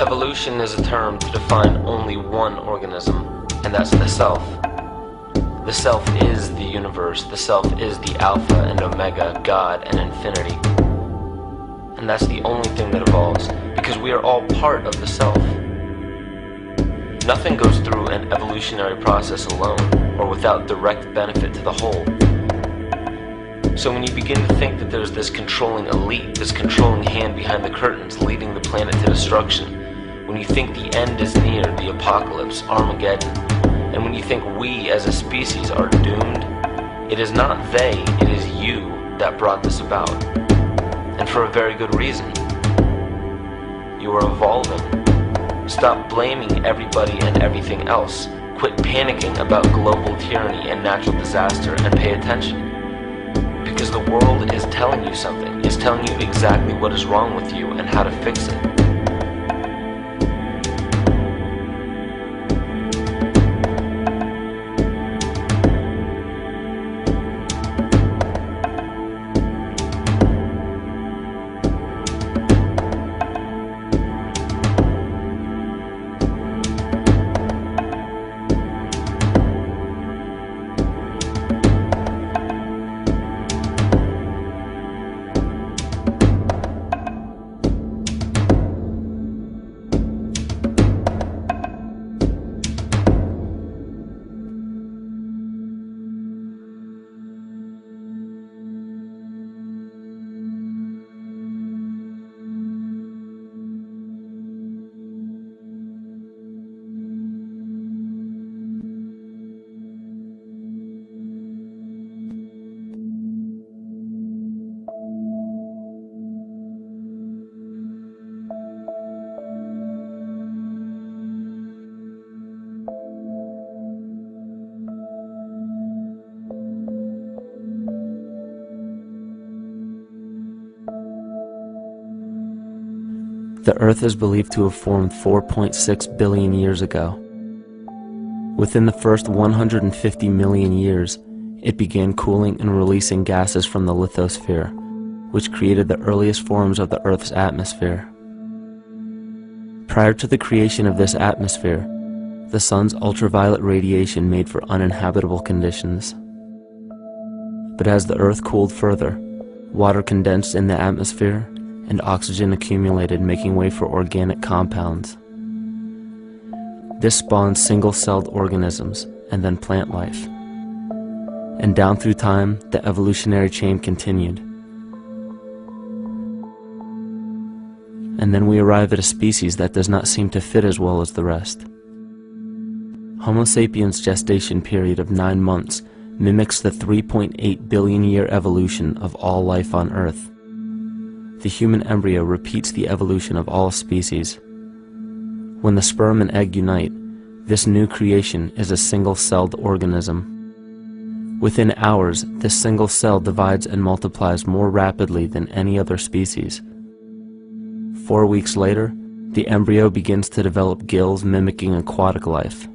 Evolution is a term to define only one organism, and that's the self. The self is the universe, the self is the Alpha and Omega, God and infinity. And that's the only thing that evolves, because we are all part of the self. Nothing goes through an evolutionary process alone, or without direct benefit to the whole. So when you begin to think that there's this controlling elite, this controlling hand behind the curtains leading the planet to destruction, when you think the end is near, the apocalypse, Armageddon, and when you think we as a species are doomed, it is not they, it is you that brought this about. And for a very good reason. You are evolving. Stop blaming everybody and everything else. Quit panicking about global tyranny and natural disaster and pay attention. Because the world is telling you something, is telling you exactly what is wrong with you and how to fix it. The Earth is believed to have formed 4.6 billion years ago. Within the first 150 million years, it began cooling and releasing gases from the lithosphere, which created the earliest forms of the Earth's atmosphere. Prior to the creation of this atmosphere, the sun's ultraviolet radiation made for uninhabitable conditions. But as the Earth cooled further, water condensed in the atmosphere and oxygen accumulated, making way for organic compounds. This spawned single-celled organisms and then plant life. And down through time, the evolutionary chain continued. And then we arrive at a species that does not seem to fit as well as the rest. Homo sapiens' gestation period of 9 months mimics the 3.8 billion year evolution of all life on Earth. The human embryo repeats the evolution of all species. When the sperm and egg unite, this new creation is a single-celled organism. Within hours, this single cell divides and multiplies more rapidly than any other species. 4 weeks later, the embryo begins to develop gills mimicking aquatic life.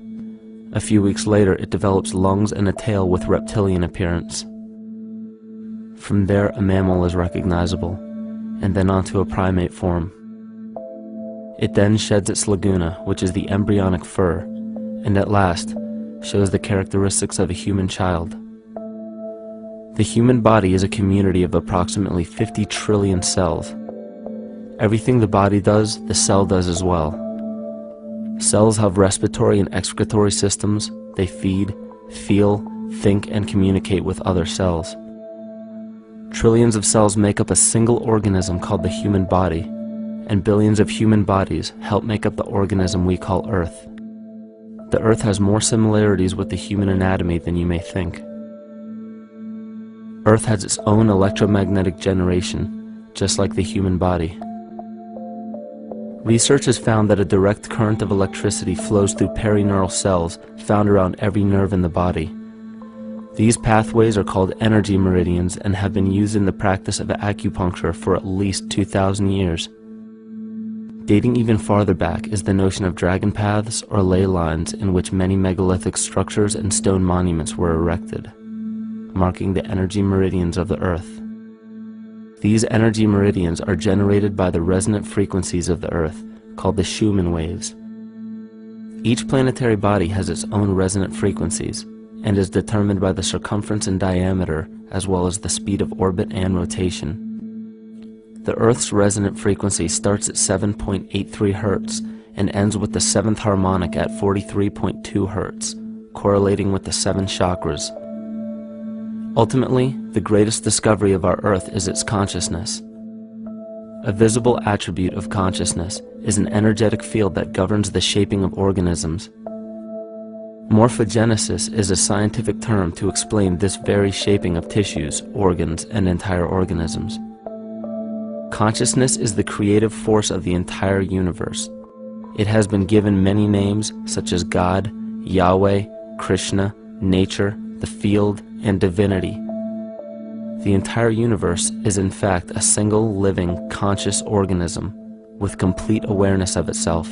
A few weeks later, it develops lungs and a tail with reptilian appearance. From there, a mammal is recognizable, and then onto a primate form. It then sheds its laguna, which is the embryonic fur, and at last shows the characteristics of a human child. The human body is a community of approximately 50 trillion cells. Everything the body does, the cell does as well. Cells have respiratory and excretory systems. They feed, feel, think, and communicate with other cells. Trillions of cells make up a single organism called the human body, and billions of human bodies help make up the organism we call Earth. The Earth has more similarities with the human anatomy than you may think. Earth has its own electromagnetic generation, just like the human body. Research has found that a direct current of electricity flows through perineural cells found around every nerve in the body. These pathways are called energy meridians and have been used in the practice of acupuncture for at least 2,000 years. Dating even farther back is the notion of dragon paths or ley lines, in which many megalithic structures and stone monuments were erected, marking the energy meridians of the Earth. These energy meridians are generated by the resonant frequencies of the Earth, called the Schumann waves. Each planetary body has its own resonant frequencies and is determined by the circumference and diameter as well as the speed of orbit and rotation. The Earth's resonant frequency starts at 7.83 Hz and ends with the 7th harmonic at 43.2 Hz, correlating with the 7 chakras. Ultimately, the greatest discovery of our Earth is its consciousness. A visible attribute of consciousness is an energetic field that governs the shaping of organisms. Morphogenesis is a scientific term to explain this very shaping of tissues, organs, and entire organisms. Consciousness is the creative force of the entire universe. It has been given many names such as God, Yahweh, Krishna, nature, the field, and divinity. The entire universe is in fact a single living, conscious organism with complete awareness of itself.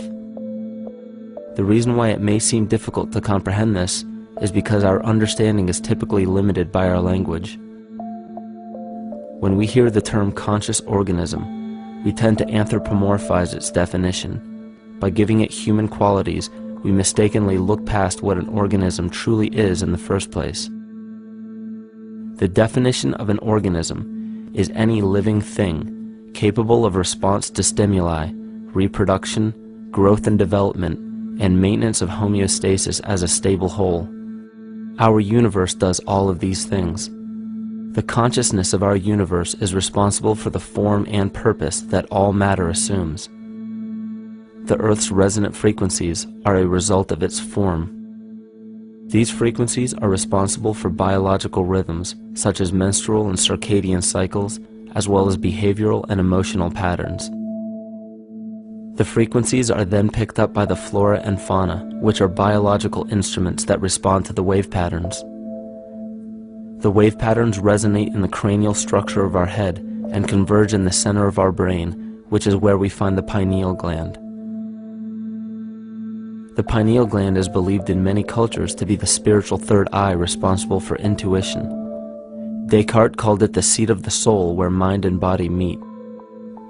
The reason why it may seem difficult to comprehend this is because our understanding is typically limited by our language. When we hear the term conscious organism, we tend to anthropomorphize its definition. By giving it human qualities, we mistakenly look past what an organism truly is in the first place. The definition of an organism is any living thing capable of response to stimuli, reproduction, growth and development, and maintenance of homeostasis as a stable whole. Our universe does all of these things. The consciousness of our universe is responsible for the form and purpose that all matter assumes. The Earth's resonant frequencies are a result of its form. These frequencies are responsible for biological rhythms, such as menstrual and circadian cycles, as well as behavioral and emotional patterns. The frequencies are then picked up by the flora and fauna, which are biological instruments that respond to the wave patterns. The wave patterns resonate in the cranial structure of our head and converge in the center of our brain, which is where we find the pineal gland. The pineal gland is believed in many cultures to be the spiritual third eye responsible for intuition. Descartes called it the seat of the soul where mind and body meet.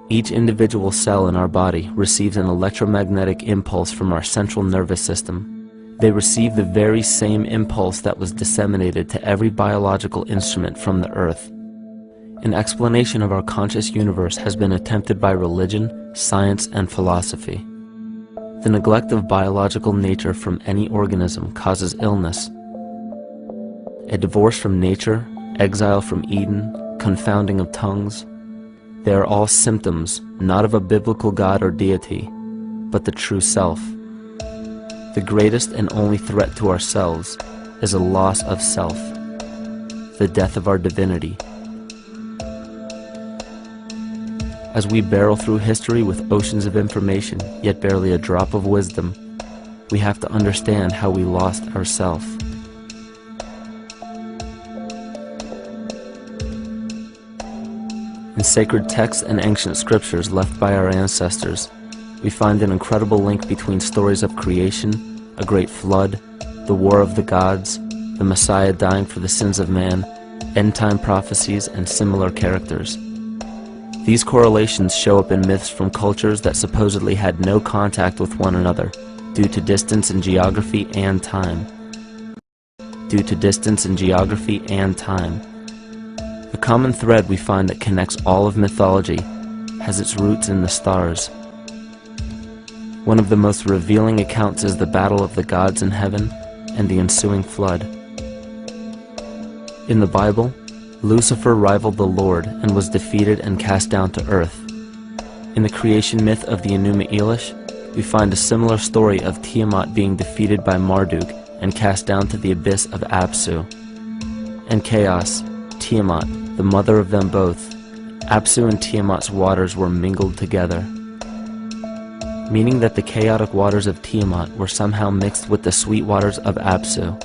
Each individual cell in our body receives an electromagnetic impulse from our central nervous system. They receive the very same impulse that was disseminated to every biological instrument from the earth. An explanation of our conscious universe has been attempted by religion, science, and philosophy. The neglect of biological nature from any organism causes illness. A divorce from nature, exile from Eden, confounding of tongues, they are all symptoms not of a biblical God or deity, but the true self. The greatest and only threat to ourselves is a loss of self, the death of our divinity. As we barrel through history with oceans of information, yet barely a drop of wisdom, we have to understand how we lost ourself. In sacred texts and ancient scriptures left by our ancestors, we find an incredible link between stories of creation, a great flood, the war of the gods, the Messiah dying for the sins of man, end-time prophecies, and similar characters. These correlations show up in myths from cultures that supposedly had no contact with one another due to distance in geography and time. The common thread we find that connects all of mythology has its roots in the stars. One of the most revealing accounts is the battle of the gods in heaven and the ensuing flood. In the Bible, Lucifer rivaled the Lord and was defeated and cast down to earth. In the creation myth of the Enuma Elish, we find a similar story of Tiamat being defeated by Marduk and cast down to the abyss of Apsu. And chaos, Tiamat, the mother of them both, Apsu and Tiamat's waters were mingled together, meaning that the chaotic waters of Tiamat were somehow mixed with the sweet waters of Apsu.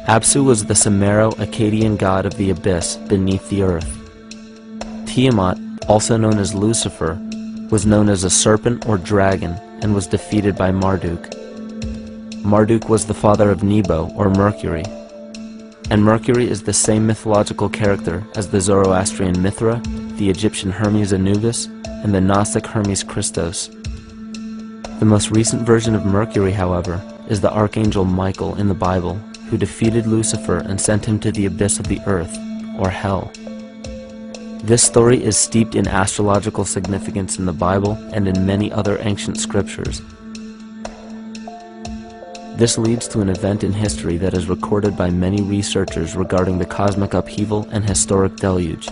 Apsu was the Sumero-Akkadian god of the abyss beneath the earth. Tiamat, also known as Lucifer, was known as a serpent or dragon and was defeated by Marduk. Marduk was the father of Nebo or Mercury, and Mercury is the same mythological character as the Zoroastrian Mithra, the Egyptian Hermes Anubis, and the Gnostic Hermes Christos. The most recent version of Mercury, however, is the Archangel Michael in the Bible, who defeated Lucifer and sent him to the abyss of the earth, or hell. This story is steeped in astrological significance in the Bible and in many other ancient scriptures. This leads to an event in history that is recorded by many researchers regarding the cosmic upheaval and historic deluge.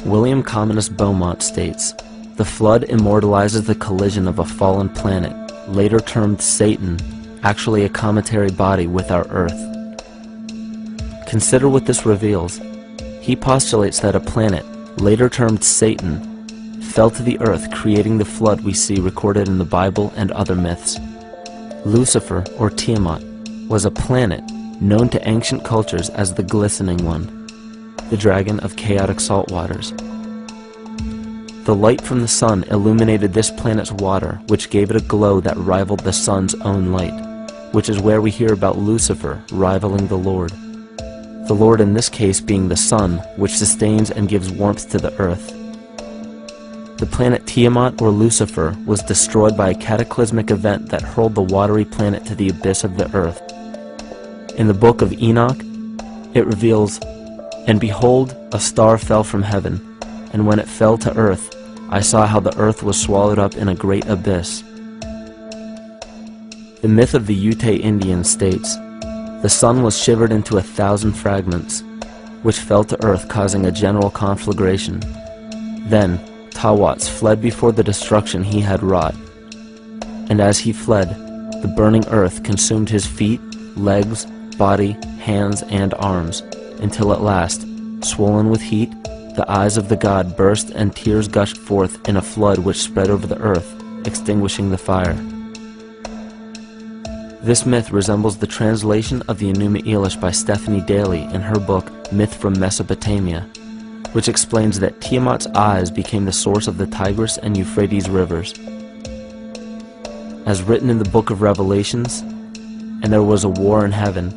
William Commonus Beaumont states, "The flood immortalizes the collision of a fallen planet, later termed Satan, actually a cometary body with our Earth." Consider what this reveals. He postulates that a planet, later termed Satan, fell to the earth, creating the flood we see recorded in the Bible and other myths. Lucifer, or Tiamat, was a planet known to ancient cultures as the Glistening One, the dragon of chaotic salt waters. The light from the sun illuminated this planet's water, which gave it a glow that rivaled the sun's own light, which is where we hear about Lucifer rivaling the Lord. The Lord in this case being the sun, which sustains and gives warmth to the earth. The planet Tiamat, or Lucifer, was destroyed by a cataclysmic event that hurled the watery planet to the abyss of the earth. In the book of Enoch, it reveals, "And behold, a star fell from heaven, and when it fell to earth, I saw how the earth was swallowed up in a great abyss." The myth of the Ute Indians states, "The sun was shivered into 1,000 fragments, which fell to earth, causing a general conflagration. Then Tawats fled before the destruction he had wrought. And as he fled, the burning earth consumed his feet, legs, body, hands, and arms, until at last, swollen with heat, the eyes of the god burst and tears gushed forth in a flood which spread over the earth, extinguishing the fire." This myth resembles the translation of the Enuma Elish by Stephanie Daly in her book Myth from Mesopotamia, which explains that Tiamat's eyes became the source of the Tigris and Euphrates rivers. As written in the book of Revelations, "And there was a war in heaven.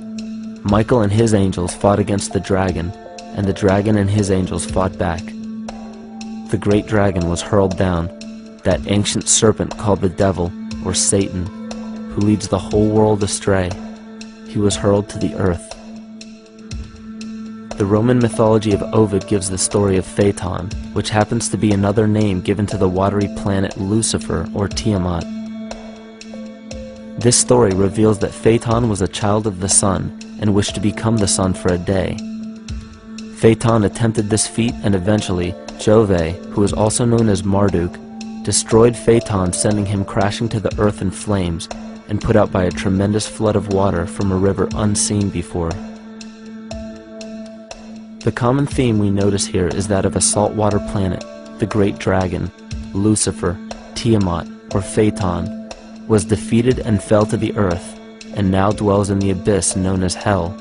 Michael and his angels fought against the dragon, and the dragon and his angels fought back. The great dragon was hurled down, that ancient serpent called the devil, or Satan, who leads the whole world astray. He was hurled to the earth." The Roman mythology of Ovid gives the story of Phaeton, which happens to be another name given to the watery planet Lucifer, or Tiamat. This story reveals that Phaeton was a child of the sun and wished to become the sun for a day. Phaeton attempted this feat, and eventually Jove, who is also known as Marduk, destroyed Phaeton, sending him crashing to the earth in flames and put out by a tremendous flood of water from a river unseen before. The common theme we notice here is that of a saltwater planet, the great dragon, Lucifer, Tiamat, or Phaeton, was defeated and fell to the earth, and now dwells in the abyss known as hell,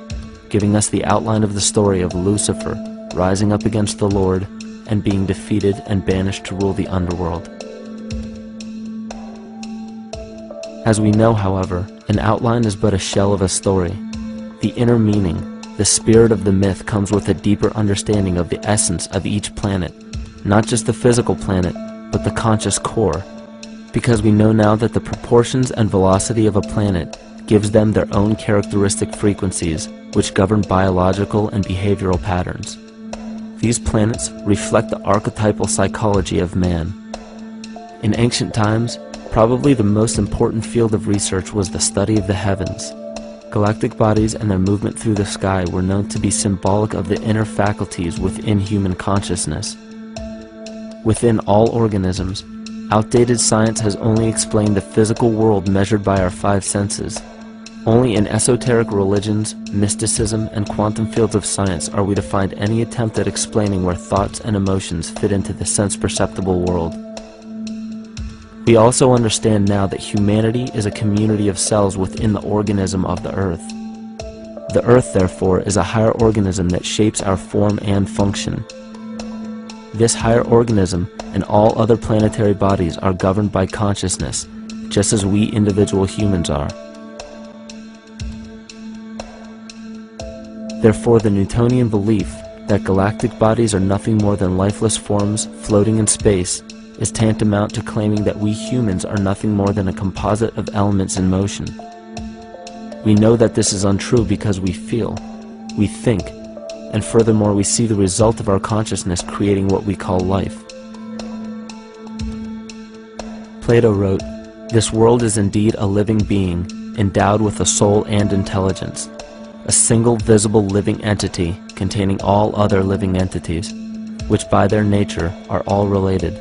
giving us the outline of the story of Lucifer rising up against the Lord and being defeated and banished to rule the underworld. As we know, however, an outline is but a shell of a story. The inner meaning, the spirit of the myth, comes with a deeper understanding of the essence of each planet, not just the physical planet, but the conscious core, because we know now that the proportions and velocity of a planet gives them their own characteristic frequencies, which govern biological and behavioral patterns. These planets reflect the archetypal psychology of man. In ancient times, probably the most important field of research was the study of the heavens. Galactic bodies and their movement through the sky were known to be symbolic of the inner faculties within human consciousness. Within all organisms, outdated science has only explained the physical world measured by our five senses. Only in esoteric religions, mysticism, and quantum fields of science are we to find any attempt at explaining where thoughts and emotions fit into the sense-perceptible world. We also understand now that humanity is a community of cells within the organism of the Earth. The Earth, therefore, is a higher organism that shapes our form and function. This higher organism and all other planetary bodies are governed by consciousness, just as we individual humans are. Therefore, the Newtonian belief that galactic bodies are nothing more than lifeless forms floating in space is tantamount to claiming that we humans are nothing more than a composite of elements in motion. We know that this is untrue because we feel, we think, and furthermore we see the result of our consciousness creating what we call life. Plato wrote, "This world is indeed a living being, endowed with a soul and intelligence, a single visible living entity containing all other living entities, which by their nature are all related."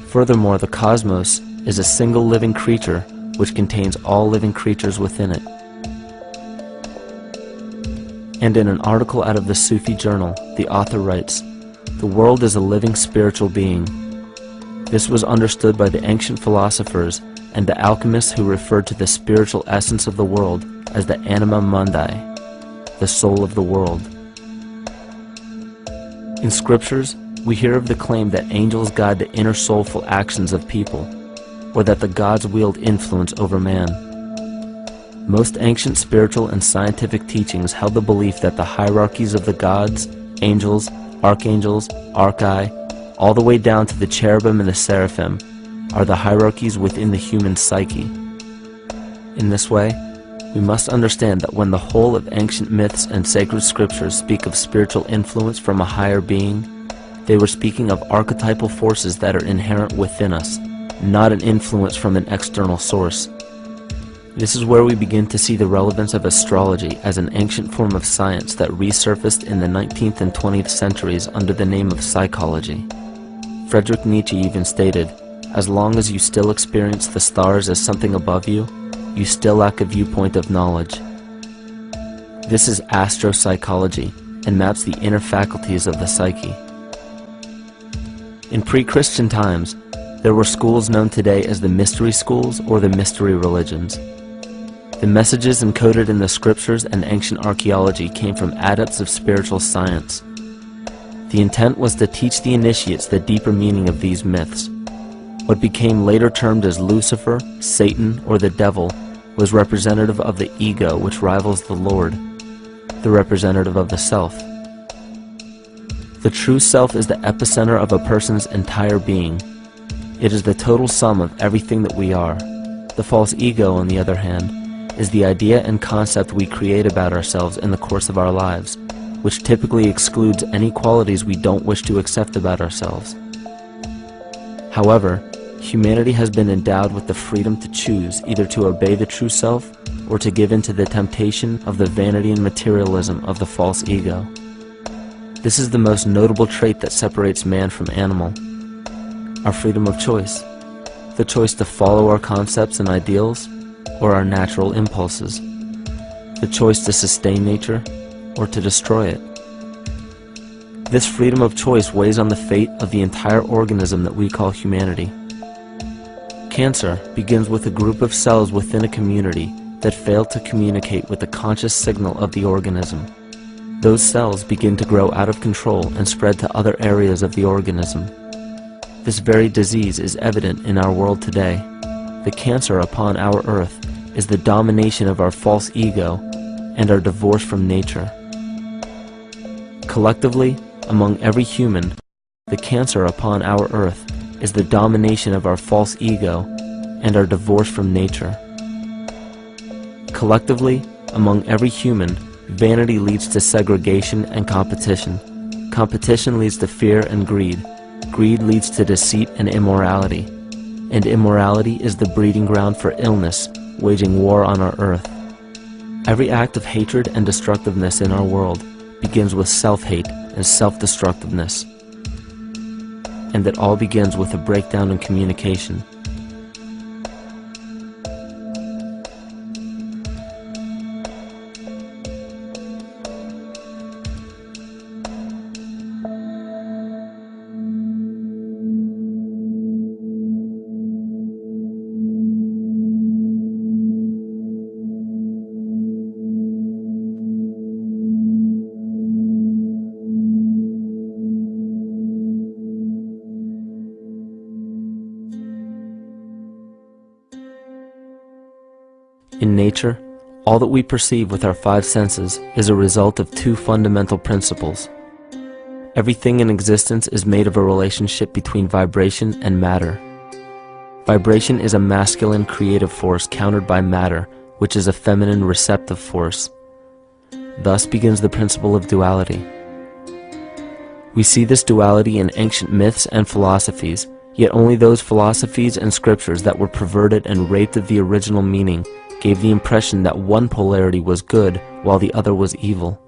Furthermore, the cosmos is a single living creature which contains all living creatures within it. And in an article out of the Sufi journal, the author writes, "The world is a living spiritual being." This was understood by the ancient philosophers and the alchemists who referred to the spiritual essence of the world as the anima mundi, the soul of the world. In scriptures, we hear of the claim that angels guide the inner soulful actions of people, or that the gods wield influence over man. Most ancient spiritual and scientific teachings held the belief that the hierarchies of the gods, angels, archangels, archai, all the way down to the cherubim and the seraphim, are the hierarchies within the human psyche. In this way, we must understand that when the whole of ancient myths and sacred scriptures speak of spiritual influence from a higher being, they were speaking of archetypal forces that are inherent within us, not an influence from an external source. This is where we begin to see the relevance of astrology as an ancient form of science that resurfaced in the 19th and 20th centuries under the name of psychology. Friedrich Nietzsche even stated, "As long as you still experience the stars as something above you, you still lack a viewpoint of knowledge." This is astropsychology and maps the inner faculties of the psyche. In pre-Christian times, there were schools known today as the mystery schools or the mystery religions. The messages encoded in the scriptures and ancient archaeology came from adepts of spiritual science. The intent was to teach the initiates the deeper meaning of these myths. What became later termed as Lucifer, Satan, or the devil was representative of the ego which rivals the Lord, the representative of the self. The true self is the epicenter of a person's entire being. It is the total sum of everything that we are. The false ego, on the other hand, is the idea and concept we create about ourselves in the course of our lives, which typically excludes any qualities we don't wish to accept about ourselves. However, humanity has been endowed with the freedom to choose either to obey the true self or to give in to the temptation of the vanity and materialism of the false ego. This is the most notable trait that separates man from animal. Our freedom of choice. The choice to follow our concepts and ideals or our natural impulses. The choice to sustain nature or to destroy it. This freedom of choice weighs on the fate of the entire organism that we call humanity. Cancer begins with a group of cells within a community that fail to communicate with the conscious signal of the organism. Those cells begin to grow out of control and spread to other areas of the organism. This very disease is evident in our world today. The cancer upon our earth is the domination of our false ego and our divorce from nature. Collectively, among every human, the cancer upon our earth is the domination of our false ego and our divorce from nature. Collectively, among every human, vanity leads to segregation and competition. Competition leads to fear and greed. Greed leads to deceit and immorality. And immorality is the breeding ground for illness, waging war on our earth. Every act of hatred and destructiveness in our world begins with self-hate and self-destructiveness. And it all begins with a breakdown in communication. In nature, all that we perceive with our five senses is a result of two fundamental principles. Everything in existence is made of a relationship between vibration and matter. Vibration is a masculine creative force countered by matter, which is a feminine receptive force. Thus begins the principle of duality. We see this duality in ancient myths and philosophies, yet only those philosophies and scriptures that were perverted and raped of the original meaning gave the impression that one polarity was good while the other was evil.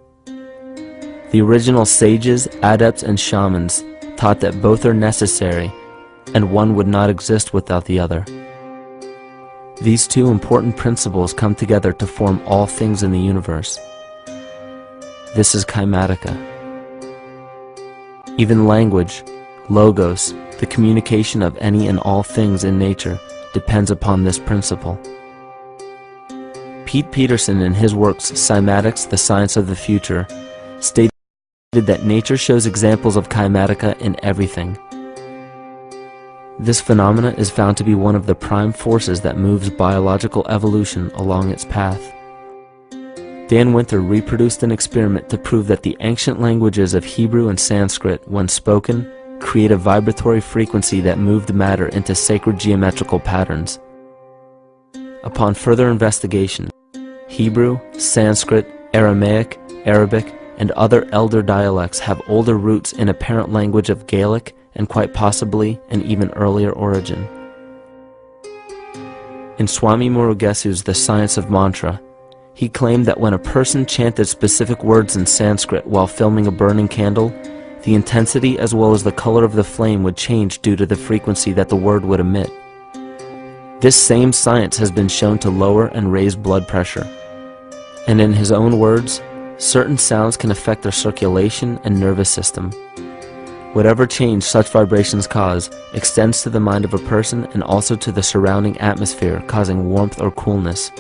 The original sages, adepts, and shamans taught that both are necessary, and one would not exist without the other. These two important principles come together to form all things in the universe. This is Kymatica. Even language, logos, the communication of any and all things in nature, depends upon this principle. Pete Peterson, in his works Cymatics, the Science of the Future, stated that nature shows examples of Kymatica in everything. This phenomena is found to be one of the prime forces that moves biological evolution along its path. Dan Winter reproduced an experiment to prove that the ancient languages of Hebrew and Sanskrit, when spoken, create a vibratory frequency that moved matter into sacred geometrical patterns. Upon further investigation, Hebrew, Sanskrit, Aramaic, Arabic, and other elder dialects have older roots in a parent language of Gaelic and quite possibly an even earlier origin. In Swami Murugesu's The Science of Mantra, he claimed that when a person chanted specific words in Sanskrit while filming a burning candle, the intensity as well as the color of the flame would change due to the frequency that the word would emit. This same science has been shown to lower and raise blood pressure. And in his own words, certain sounds can affect their circulation and nervous system. Whatever change such vibrations cause extends to the mind of a person and also to the surrounding atmosphere, causing warmth or coolness.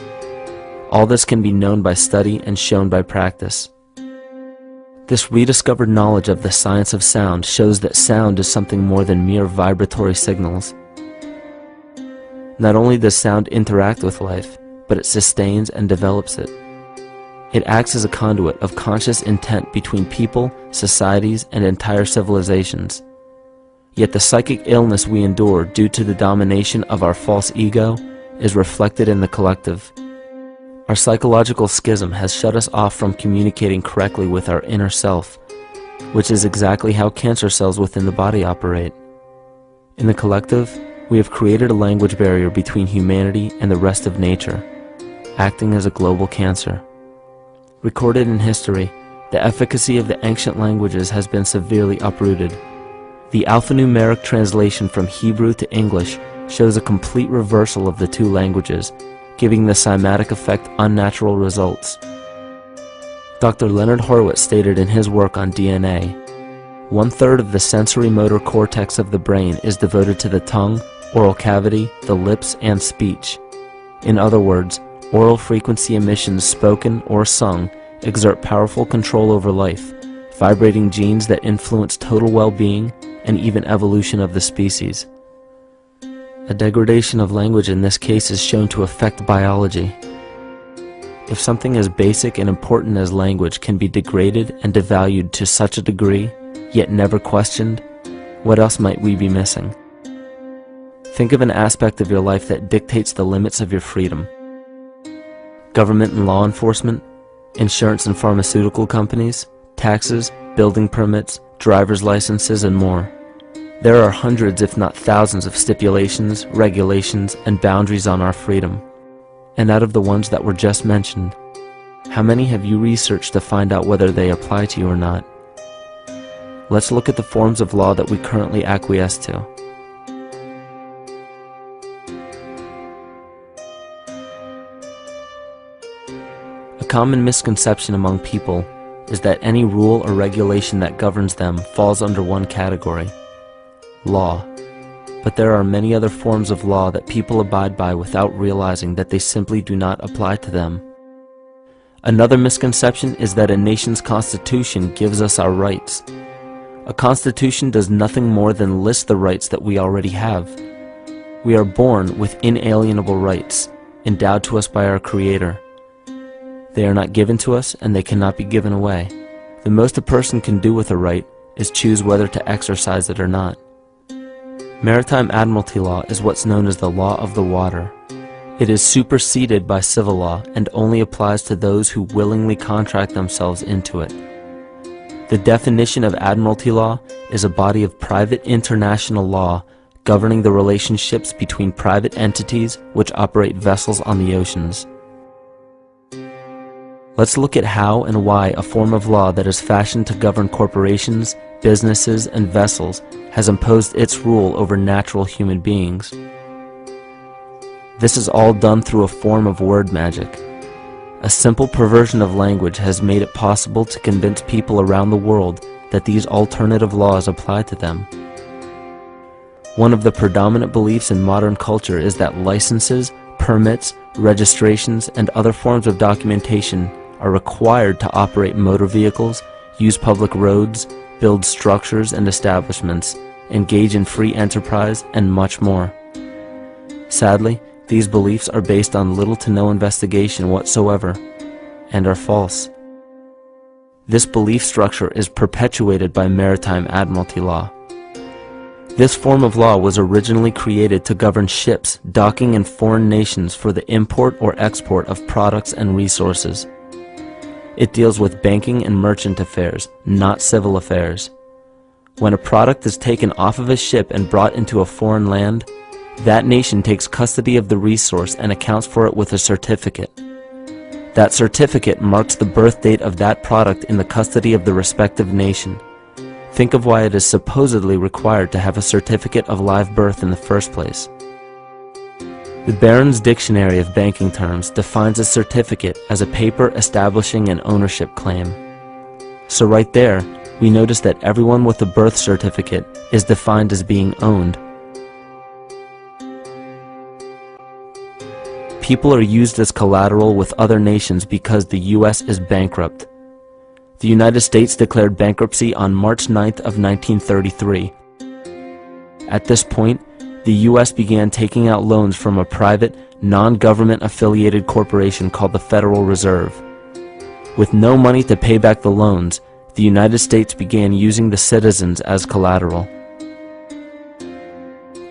All this can be known by study and shown by practice. This rediscovered knowledge of the science of sound shows that sound is something more than mere vibratory signals. Not only does sound interact with life, but it sustains and develops it. It acts as a conduit of conscious intent between people, societies, and entire civilizations. Yet the psychic illness we endure due to the domination of our false ego is reflected in the collective. Our psychological schism has shut us off from communicating correctly with our inner self, which is exactly how cancer cells within the body operate. In the collective, we have created a language barrier between humanity and the rest of nature, acting as a global cancer. Recorded in history, the efficacy of the ancient languages has been severely uprooted. The alphanumeric translation from Hebrew to English shows a complete reversal of the two languages, giving the cymatic effect unnatural results. Dr. Leonard Horowitz stated in his work on DNA, 1/3 of the sensory motor cortex of the brain is devoted to the tongue, oral cavity, the lips, and speech. In other words, oral frequency emissions spoken or sung exert powerful control over life, vibrating genes that influence total well-being and even evolution of the species. A degradation of language in this case is shown to affect biology. If something as basic and important as language can be degraded and devalued to such a degree, yet never questioned, what else might we be missing? Think of an aspect of your life that dictates the limits of your freedom. Government and law enforcement, insurance and pharmaceutical companies, taxes, building permits, driver's licenses, and more. There are hundreds if not thousands of stipulations, regulations, and boundaries on our freedom. And out of the ones that were just mentioned, how many have you researched to find out whether they apply to you or not? Let's look at the forms of law that we currently acquiesce to. A common misconception among people is that any rule or regulation that governs them falls under one category: law. But there are many other forms of law that people abide by without realizing that they simply do not apply to them. Another misconception is that a nation's constitution gives us our rights. A constitution does nothing more than list the rights that we already have. We are born with inalienable rights, endowed to us by our Creator. They are not given to us, and they cannot be given away. The most a person can do with a right is choose whether to exercise it or not. Maritime Admiralty law is what's known as the law of the water. It is superseded by civil law and only applies to those who willingly contract themselves into it. The definition of Admiralty law is a body of private international law governing the relationships between private entities which operate vessels on the oceans. Let's look at how and why a form of law that is fashioned to govern corporations, businesses, and vessels has imposed its rule over natural human beings. This is all done through a form of word magic. A simple perversion of language has made it possible to convince people around the world that these alternative laws apply to them. One of the predominant beliefs in modern culture is that licenses, permits, registrations, and other forms of documentation are required to operate motor vehicles, use public roads, build structures and establishments, engage in free enterprise, and much more. Sadly, these beliefs are based on little to no investigation whatsoever, and are false. This belief structure is perpetuated by Maritime Admiralty law. This form of law was originally created to govern ships docking in foreign nations for the import or export of products and resources. It deals with banking and merchant affairs, not civil affairs. When a product is taken off of a ship and brought into a foreign land, that nation takes custody of the resource and accounts for it with a certificate. That certificate marks the birth date of that product in the custody of the respective nation. Think of why it is supposedly required to have a certificate of live birth in the first place. The Barron's Dictionary of Banking Terms defines a certificate as a paper establishing an ownership claim. So right there, we notice that everyone with a birth certificate is defined as being owned. People are used as collateral with other nations because the U.S. is bankrupt. The United States declared bankruptcy on March 9th of 1933. At this point, the U.S. began taking out loans from a private, non-government affiliated corporation called the Federal Reserve. With no money to pay back the loans, the United States began using the citizens as collateral.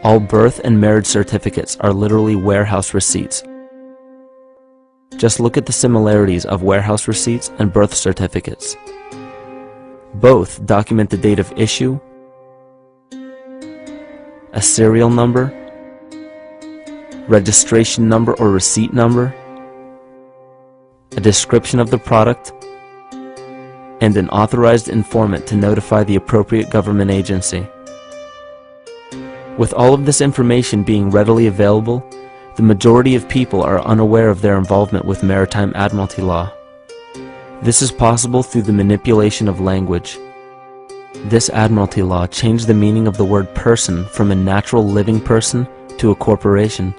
All birth and marriage certificates are literally warehouse receipts. Just look at the similarities of warehouse receipts and birth certificates. Both document the date of issue, a serial number, registration number or receipt number, a description of the product, and an authorized informant to notify the appropriate government agency. With all of this information being readily available, the majority of people are unaware of their involvement with Maritime Admiralty law. This is possible through the manipulation of language. This Admiralty law changed the meaning of the word person from a natural living person to a corporation.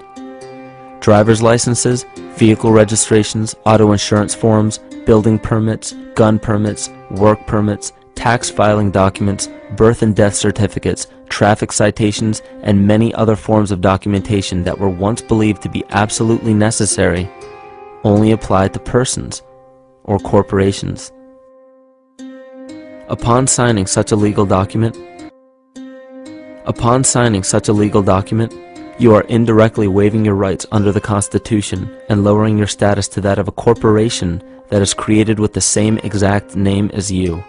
Driver's licenses, vehicle registrations, auto insurance forms, building permits, gun permits, work permits, tax filing documents, birth and death certificates, traffic citations, and many other forms of documentation that were once believed to be absolutely necessary only apply to persons or corporations. Upon signing such a legal document, you are indirectly waiving your rights under the Constitution and lowering your status to that of a corporation that is created with the same exact name as you.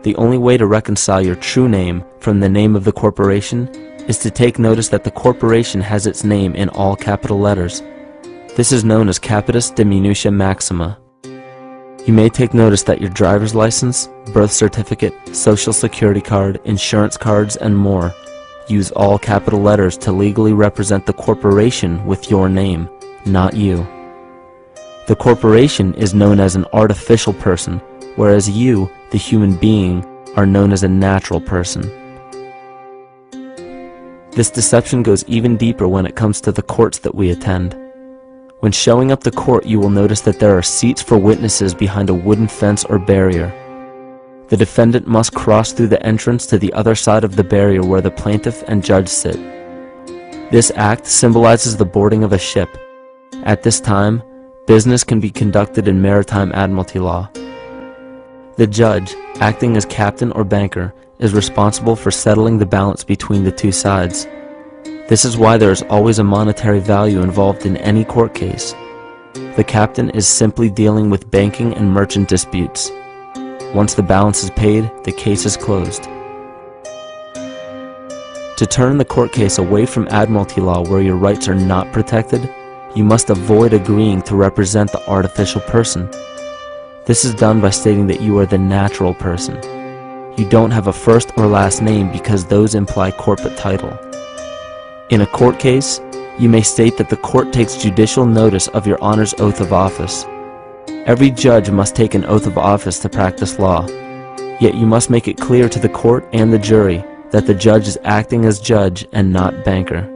The only way to reconcile your true name from the name of the corporation is to take notice that the corporation has its name in all capital letters. This is known as capitis diminutia maxima. You may take notice that your driver's license, birth certificate, social security card, insurance cards, and more use all capital letters to legally represent the corporation with your name, not you. The corporation is known as an artificial person, whereas you, the human being, are known as a natural person. This deception goes even deeper when it comes to the courts that we attend. When showing up to court, you will notice that there are seats for witnesses behind a wooden fence or barrier. The defendant must cross through the entrance to the other side of the barrier where the plaintiff and judge sit. This act symbolizes the boarding of a ship. At this time, business can be conducted in Maritime Admiralty law. The judge, acting as captain or banker, is responsible for settling the balance between the two sides. This is why there is always a monetary value involved in any court case. The captain is simply dealing with banking and merchant disputes. Once the balance is paid, the case is closed. To turn the court case away from admiralty law where your rights are not protected, you must avoid agreeing to represent the artificial person. This is done by stating that you are the natural person. You don't have a first or last name because those imply corporate title. In a court case, you may state that the court takes judicial notice of your honor's oath of office. Every judge must take an oath of office to practice law, yet you must make it clear to the court and the jury that the judge is acting as judge and not banker.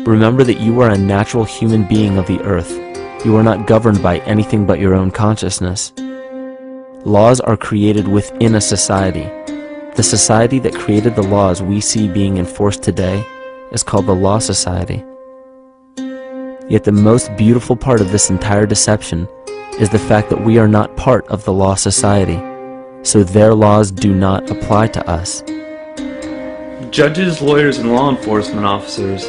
Remember that you are a natural human being of the earth. You are not governed by anything but your own consciousness. Laws are created within a society. The society that created the laws we see being enforced today is called the Law Society. Yet the most beautiful part of this entire deception is the fact that we are not part of the Law Society, so their laws do not apply to us. Judges, lawyers, and law enforcement officers,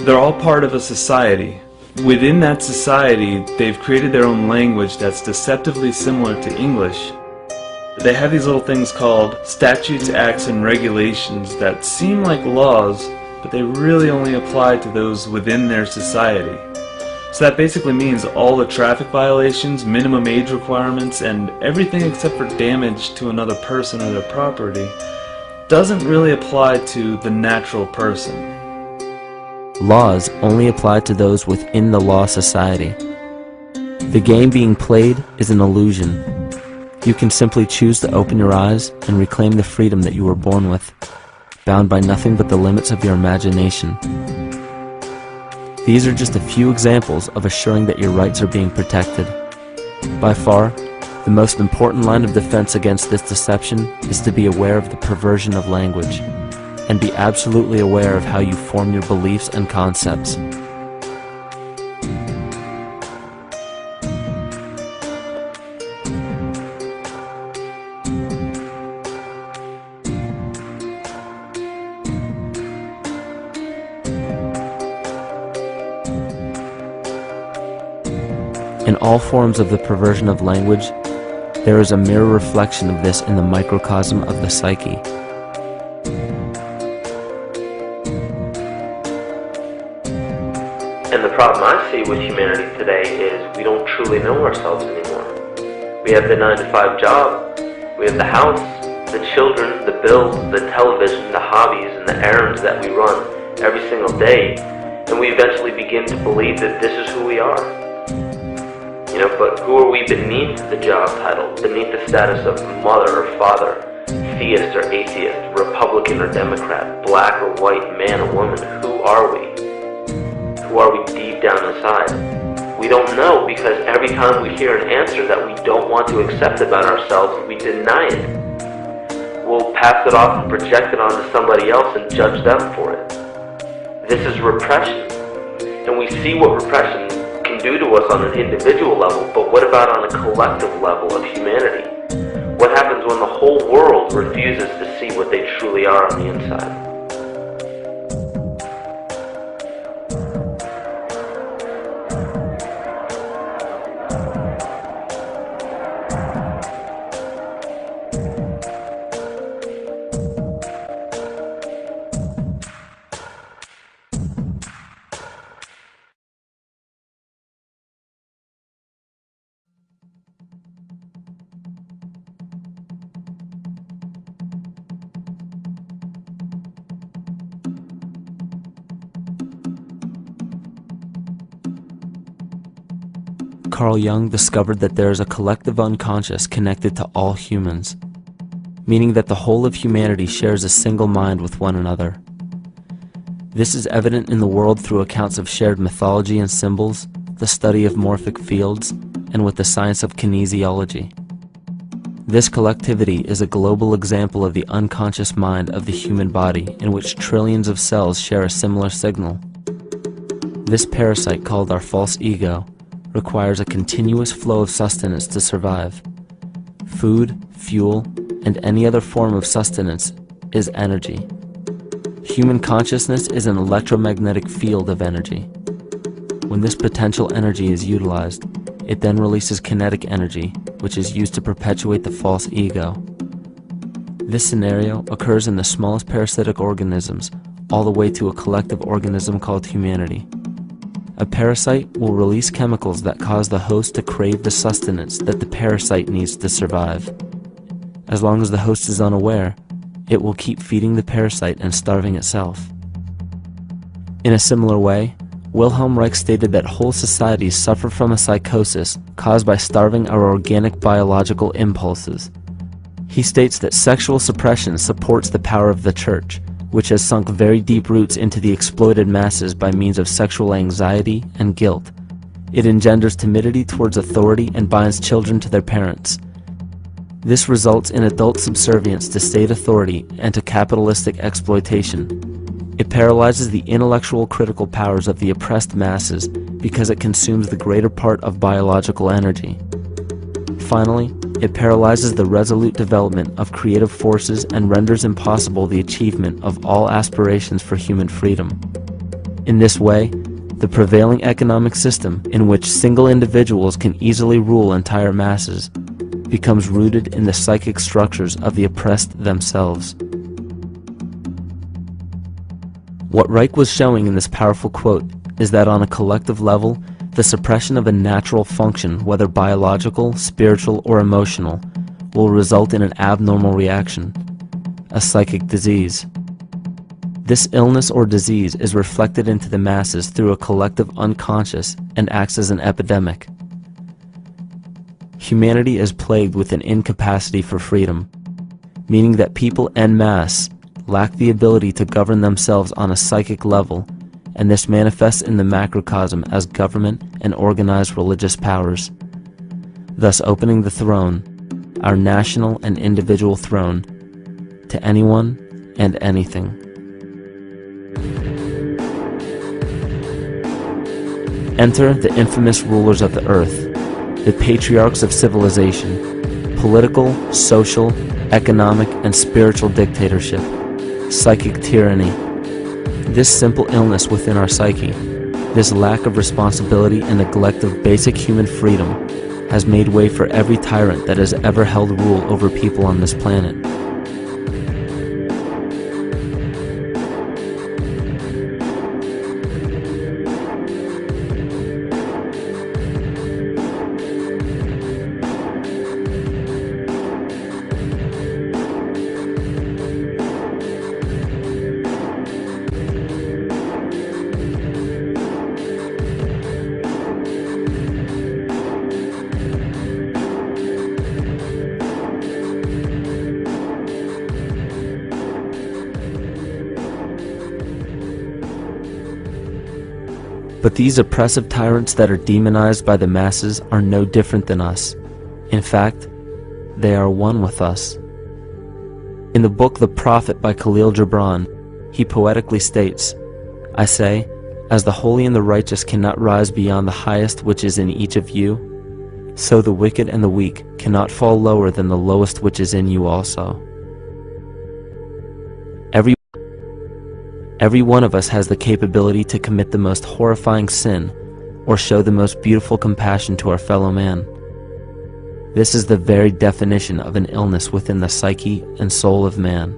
they're all part of a society. Within that society, they've created their own language that's deceptively similar to English. They have these little things called statutes, acts, and regulations that seem like laws, but they really only apply to those within their society. So that basically means all the traffic violations, minimum age requirements, and everything except for damage to another person or their property doesn't really apply to the natural person. Laws only apply to those within the Law Society. The game being played is an illusion. You can simply choose to open your eyes and reclaim the freedom that you were born with, bound by nothing but the limits of your imagination. These are just a few examples of assuring that your rights are being protected. By far, the most important line of defense against this deception is to be aware of the perversion of language, and be absolutely aware of how you form your beliefs and concepts. In all forms of the perversion of language, there is a mirror reflection of this in the microcosm of the psyche. And the problem I see with humanity today is we don't truly know ourselves anymore. We have the 9-to-5 job, we have the house, the children, the bills, the television, the hobbies, and the errands that we run every single day, and we eventually begin to believe that this is who we are. But who are we beneath the job title, beneath the status of mother or father, theist or atheist, Republican or Democrat, black or white, man or woman? Who are we? Who are we deep down inside? We don't know, because every time we hear an answer that we don't want to accept about ourselves, we deny it. We'll pass it off and project it onto somebody else and judge them for it. This is repression. And we see what repression can do to us on an individual level, but what about on a collective level of humanity? What happens when the whole world refuses to see what they truly are on the inside? Carl Jung discovered that there is a collective unconscious connected to all humans, meaning that the whole of humanity shares a single mind with one another. This is evident in the world through accounts of shared mythology and symbols, the study of morphic fields, and with the science of kinesiology. This collectivity is a global example of the unconscious mind of the human body, in which trillions of cells share a similar signal. This parasite, called our false ego, requires a continuous flow of sustenance to survive. Food, fuel, and any other form of sustenance is energy. Human consciousness is an electromagnetic field of energy. When this potential energy is utilized, it then releases kinetic energy, which is used to perpetuate the false ego. This scenario occurs in the smallest parasitic organisms, all the way to a collective organism called humanity. A parasite will release chemicals that cause the host to crave the sustenance that the parasite needs to survive. As long as the host is unaware, it will keep feeding the parasite and starving itself. In a similar way, Wilhelm Reich stated that whole societies suffer from a psychosis caused by starving our organic biological impulses. He states that sexual suppression supports the power of the church, which has sunk very deep roots into the exploited masses by means of sexual anxiety and guilt. It engenders timidity towards authority and binds children to their parents. This results in adult subservience to state authority and to capitalistic exploitation. It paralyzes the intellectual critical powers of the oppressed masses because it consumes the greater part of biological energy. Finally, it paralyzes the resolute development of creative forces and renders impossible the achievement of all aspirations for human freedom. In this way, the prevailing economic system, in which single individuals can easily rule entire masses, becomes rooted in the psychic structures of the oppressed themselves. What Reich was showing in this powerful quote is that on a collective level, the suppression of a natural function, whether biological, spiritual, or emotional, will result in an abnormal reaction, a psychic disease. This illness or disease is reflected into the masses through a collective unconscious and acts as an epidemic. Humanity is plagued with an incapacity for freedom, meaning that people en masse lack the ability to govern themselves on a psychic level, and this manifests in the macrocosm as government and organized religious powers, thus opening the throne, our national and individual throne, to anyone and anything. Enter the infamous rulers of the earth, the patriarchs of civilization, political, social, economic, and spiritual dictatorship, psychic tyranny. This simple illness within our psyche, this lack of responsibility and neglect of basic human freedom, has made way for every tyrant that has ever held rule over people on this planet. But these oppressive tyrants that are demonized by the masses are no different than us. In fact, they are one with us. In the book The Prophet by Khalil Gibran, he poetically states, "I say, as the holy and the righteous cannot rise beyond the highest which is in each of you, so the wicked and the weak cannot fall lower than the lowest which is in you also." Every one of us has the capability to commit the most horrifying sin or show the most beautiful compassion to our fellow man. This is the very definition of an illness within the psyche and soul of man.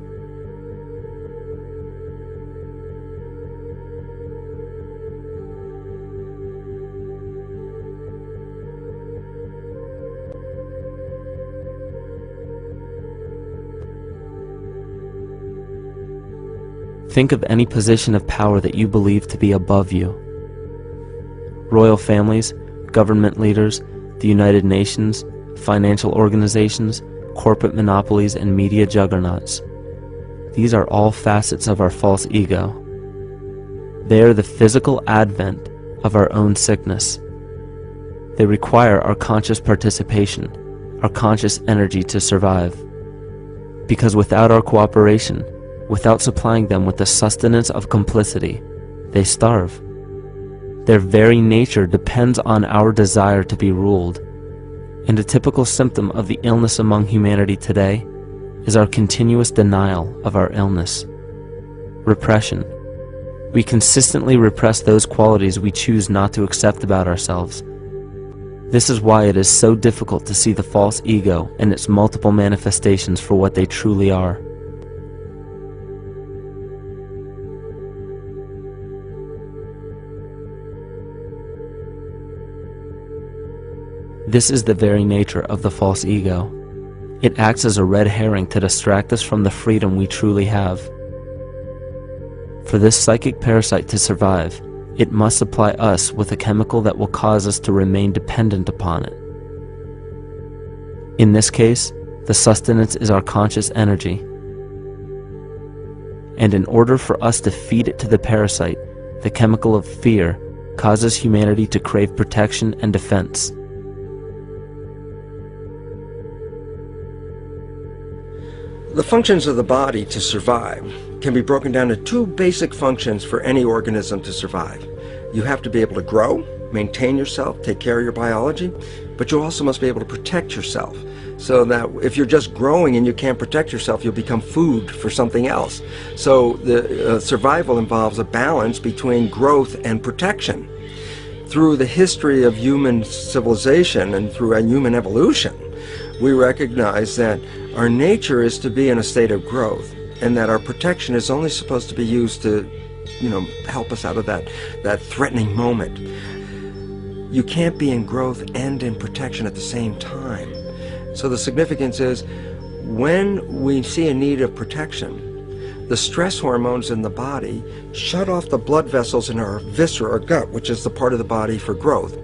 Think of any position of power that you believe to be above you. Royal families, government leaders, the United Nations, financial organizations, corporate monopolies, and media juggernauts. These are all facets of our false ego. They are the physical advent of our own sickness. They require our conscious participation, our conscious energy to survive. Because without our cooperation, without supplying them with the sustenance of complicity, they starve. Their very nature depends on our desire to be ruled. And a typical symptom of the illness among humanity today is our continuous denial of our illness. Repression. We consistently repress those qualities we choose not to accept about ourselves. This is why it is so difficult to see the false ego and its multiple manifestations for what they truly are. This is the very nature of the false ego. It acts as a red herring to distract us from the freedom we truly have. For this psychic parasite to survive, it must supply us with a chemical that will cause us to remain dependent upon it. In this case, the sustenance is our conscious energy. And in order for us to feed it to the parasite, the chemical of fear causes humanity to crave protection and defense. The functions of the body to survive can be broken down to two basic functions for any organism to survive. You have to be able to grow, maintain yourself, take care of your biology, but you also must be able to protect yourself, so that if you're just growing and you can't protect yourself, you'll become food for something else. So the survival involves a balance between growth and protection. Through the history of human civilization and through human evolution, we recognize that our nature is to be in a state of growth, and that our protection is only supposed to be used to, help us out of that threatening moment. You can't be in growth and in protection at the same time. So the significance is, when we see a need of protection, the stress hormones in the body shut off the blood vessels in our viscera or gut, which is the part of the body for growth.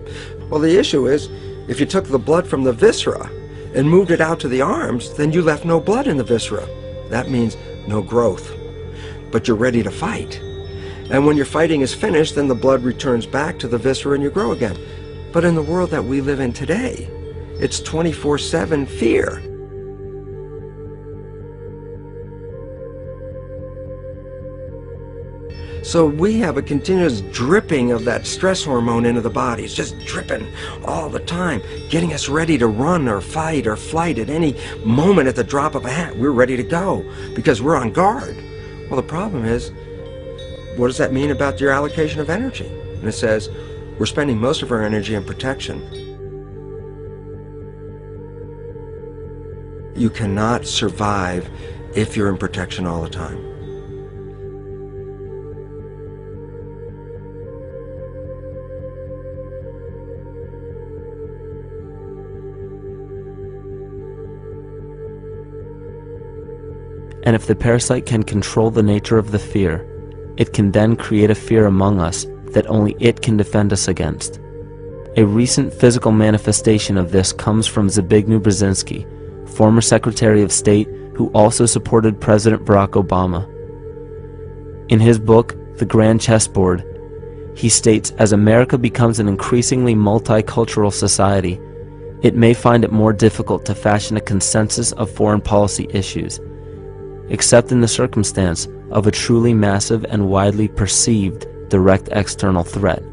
Well, the issue is, if you took the blood from the viscera and moved it out to the arms, then you left no blood in the viscera. That means no growth. But you're ready to fight. And when your fighting is finished, then the blood returns back to the viscera and you grow again. But in the world that we live in today, it's 24/7 fear. So we have a continuous dripping of that stress hormone into the body. It's just dripping all the time, getting us ready to run or fight or flight at any moment. At the drop of a hat, we're ready to go because we're on guard. Well, the problem is, what does that mean about your allocation of energy? And it says, we're spending most of our energy in protection. You cannot survive if you're in protection all the time. And if the parasite can control the nature of the fear, it can then create a fear among us that only it can defend us against. A recent physical manifestation of this comes from Zbigniew Brzezinski, former Secretary of State who also supported President Barack Obama. In his book, The Grand Chessboard, he states, as America becomes an increasingly multicultural society, it may find it more difficult to fashion a consensus of foreign policy issues, except in the circumstance of a truly massive and widely perceived direct external threat.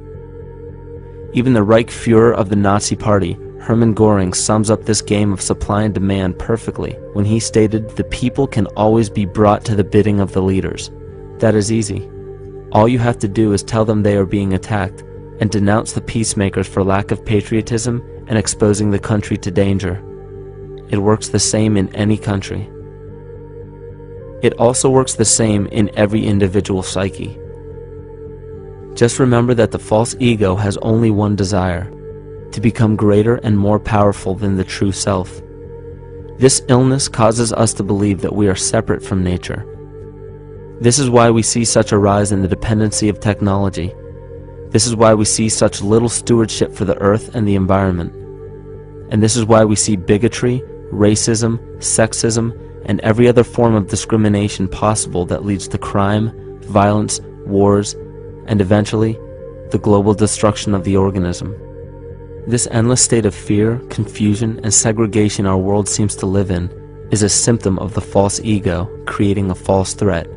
Even the Reichsfuhrer of the Nazi Party, Hermann Göring, sums up this game of supply and demand perfectly when he stated, "The people can always be brought to the bidding of the leaders." That is easy. All you have to do is tell them they are being attacked and denounce the peacemakers for lack of patriotism and exposing the country to danger. It works the same in any country. It also works the same in every individual psyche. Just remember that the false ego has only one desire: to become greater and more powerful than the true self. This illness causes us to believe that we are separate from nature. This is why we see such a rise in the dependency of technology. This is why we see such little stewardship for the earth and the environment. And this is why we see bigotry, racism, sexism, and every other form of discrimination possible that leads to crime, violence, wars, and eventually, the global destruction of the organism. This endless state of fear, confusion, and segregation our world seems to live in is a symptom of the false ego creating a false threat.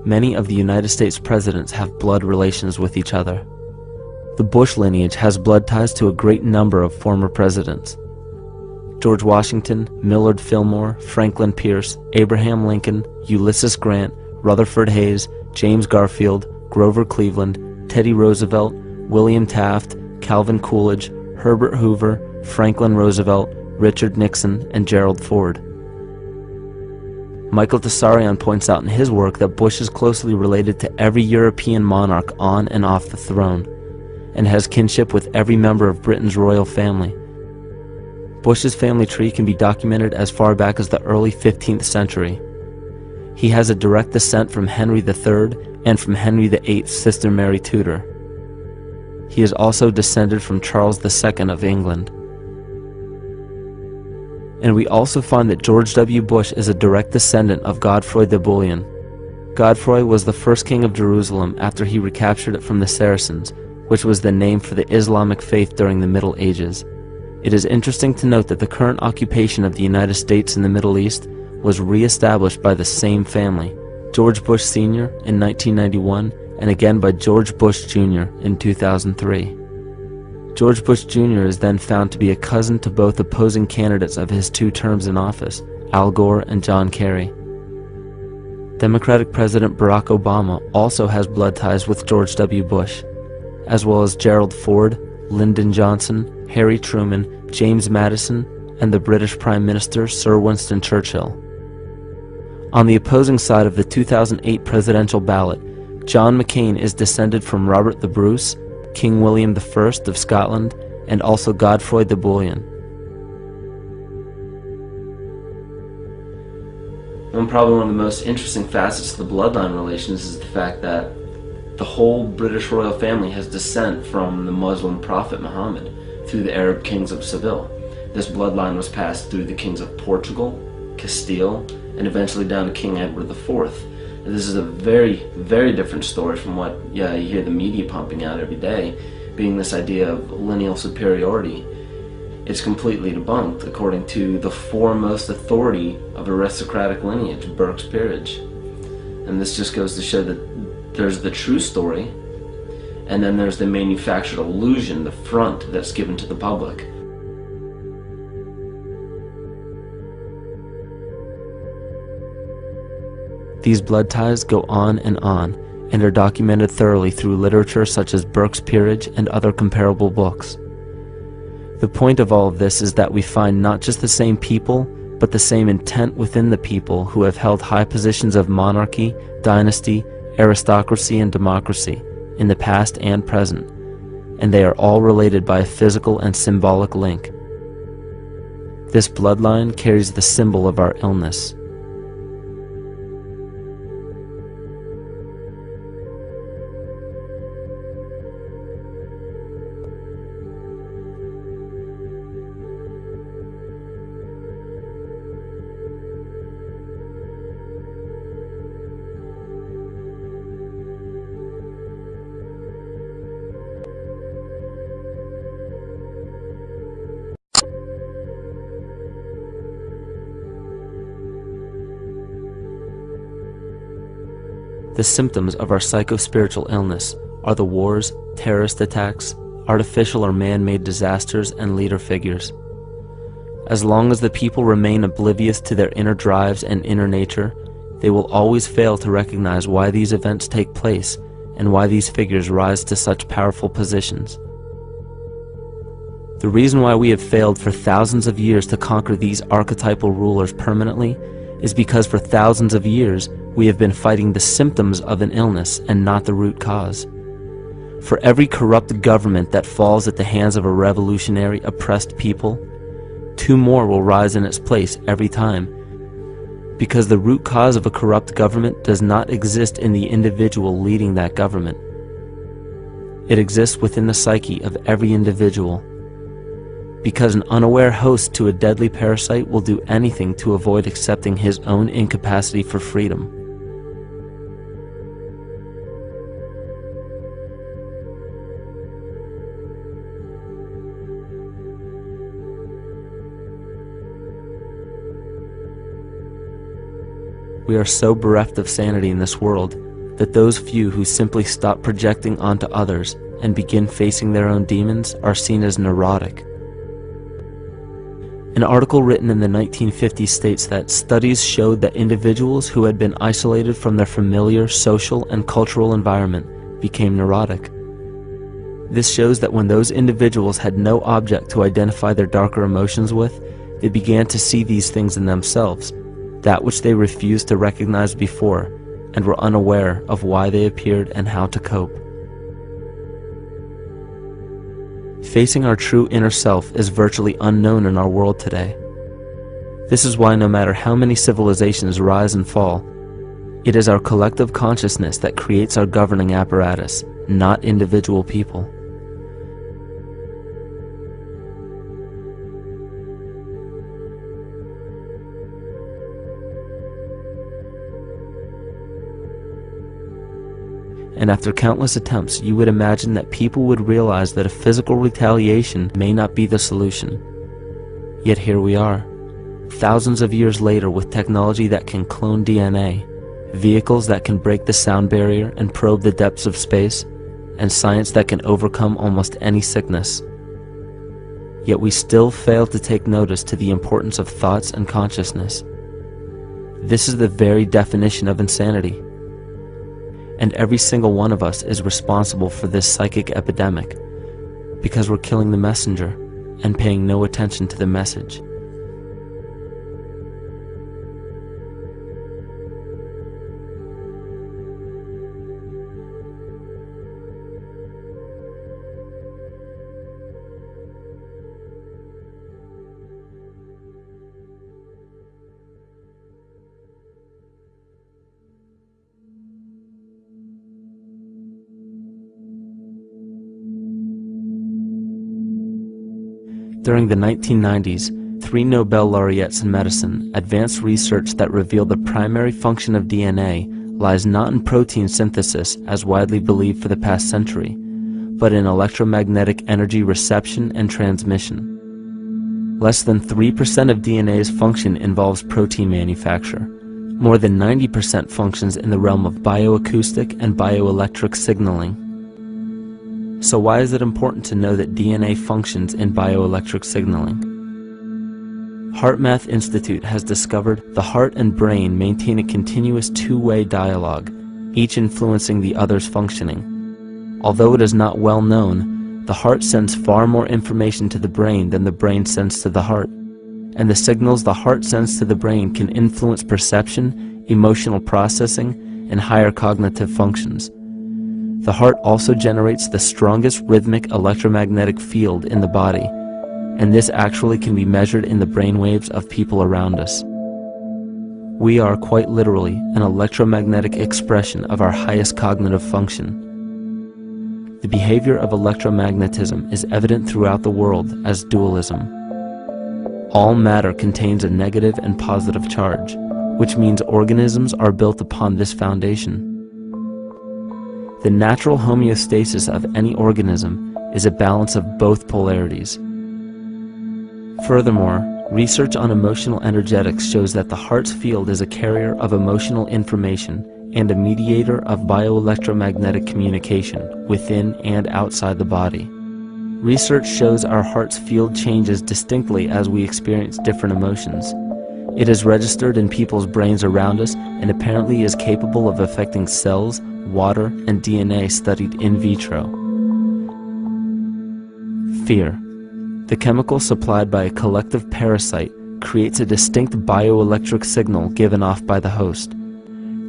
many of the United States presidents have blood relations with each other. The Bush lineage has blood ties to a great number of former presidents. George Washington, Millard Fillmore, Franklin Pierce, Abraham Lincoln, Ulysses Grant, Rutherford Hayes, James Garfield, Grover Cleveland, Teddy Roosevelt, William Taft, Calvin Coolidge, Herbert Hoover, Franklin Roosevelt, Richard Nixon, and Gerald Ford. Michael Tessarion points out in his work that Bush is closely related to every European monarch on and off the throne, and has kinship with every member of Britain's royal family. Bush's family tree can be documented as far back as the early 15th century. He has a direct descent from Henry III and from Henry VIII's sister Mary Tudor. He is also descended from Charles II of England. And we also find that George W. Bush is a direct descendant of Godfrey de Bouillon. Godfrey was the first king of Jerusalem after he recaptured it from the Saracens, which was the name for the Islamic faith during the Middle Ages. It is interesting to note that the current occupation of the United States in the Middle East was re-established by the same family, George Bush Sr. in 1991, and again by George Bush Jr. in 2003. George Bush Jr. is then found to be a cousin to both opposing candidates of his 2 terms in office, Al Gore and John Kerry. Democratic President Barack Obama also has blood ties with George W. Bush, as well as Gerald Ford, Lyndon Johnson, Harry Truman, James Madison, and the British Prime Minister Sir Winston Churchill. On the opposing side of the 2008 presidential ballot, John McCain is descended from Robert the Bruce, King William I of Scotland, and also Godfrey de Bouillon. Probably one of the most interesting facets of the bloodline relations is the fact that the whole British royal family has descent from the Muslim prophet Muhammad through the Arab kings of Seville. This bloodline was passed through the kings of Portugal, Castile, and eventually down to King Edward IV. And this is a very, very different story from what you hear the media pumping out every day, being this idea of lineal superiority. It's completely debunked according to the foremost authority of aristocratic lineage, Burke's peerage. And this just goes to show that there's the true story, and then there's the manufactured illusion, the front that's given to the public. These blood ties go on and are documented thoroughly through literature such as Burke's Peerage and other comparable books. The point of all of this is that we find not just the same people, but the same intent within the people who have held high positions of monarchy, dynasty, aristocracy, and democracy in the past and present, and they are all related by a physical and symbolic link. This bloodline carries the symbol of our illness. The symptoms of our psycho-spiritual illness are the wars, terrorist attacks, artificial or man-made disasters, and leader figures. As long as the people remain oblivious to their inner drives and inner nature, they will always fail to recognize why these events take place and why these figures rise to such powerful positions. The reason why we have failed for thousands of years to conquer these archetypal rulers permanently is because for thousands of years we have been fighting the symptoms of an illness and not the root cause. For every corrupt government that falls at the hands of a revolutionary, oppressed people, 2 more will rise in its place every time, because the root cause of a corrupt government does not exist in the individual leading that government. It exists within the psyche of every individual, because an unaware host to a deadly parasite will do anything to avoid accepting his own incapacity for freedom. We are so bereft of sanity in this world that those few who simply stop projecting onto others and begin facing their own demons are seen as neurotic. An article written in the 1950s states that studies showed that individuals who had been isolated from their familiar social and cultural environment became neurotic. This shows that when those individuals had no object to identify their darker emotions with, they began to see these things in themselves, that which they refused to recognize before, and were unaware of why they appeared and how to cope. Facing our true inner self is virtually unknown in our world today. This is why no matter how many civilizations rise and fall, it is our collective consciousness that creates our governing apparatus, not individual people. And after countless attempts, you would imagine that people would realize that a physical retaliation may not be the solution. Yet here we are, thousands of years later, with technology that can clone DNA, vehicles that can break the sound barrier and probe the depths of space, and science that can overcome almost any sickness. Yet we still fail to take notice to the importance of thoughts and consciousness. This is the very definition of insanity. And every single one of us is responsible for this psychic epidemic, because we're killing the messenger and paying no attention to the message. During the 1990s, 3 Nobel laureates in medicine advanced research that revealed the primary function of DNA lies not in protein synthesis as widely believed for the past century, but in electromagnetic energy reception and transmission. Less than 3% of DNA's function involves protein manufacture. More than 90% functions in the realm of bioacoustic and bioelectric signaling. So why is it important to know that DNA functions in bioelectric signaling? HeartMath Institute has discovered the heart and brain maintain a continuous two-way dialogue, each influencing the other's functioning. Although it is not well known, the heart sends far more information to the brain than the brain sends to the heart, and the signals the heart sends to the brain can influence perception, emotional processing, and higher cognitive functions. The heart also generates the strongest rhythmic electromagnetic field in the body, and this actually can be measured in the brainwaves of people around us. We are quite literally an electromagnetic expression of our highest cognitive function. The behavior of electromagnetism is evident throughout the world as dualism. All matter contains a negative and positive charge, which means organisms are built upon this foundation. The natural homeostasis of any organism is a balance of both polarities. Furthermore, research on emotional energetics shows that the heart's field is a carrier of emotional information and a mediator of bioelectromagnetic communication within and outside the body. Research shows our heart's field changes distinctly as we experience different emotions. It is registered in people's brains around us and apparently is capable of affecting cells, water, and DNA studied in vitro. Fear. The chemical supplied by a collective parasite creates a distinct bioelectric signal given off by the host.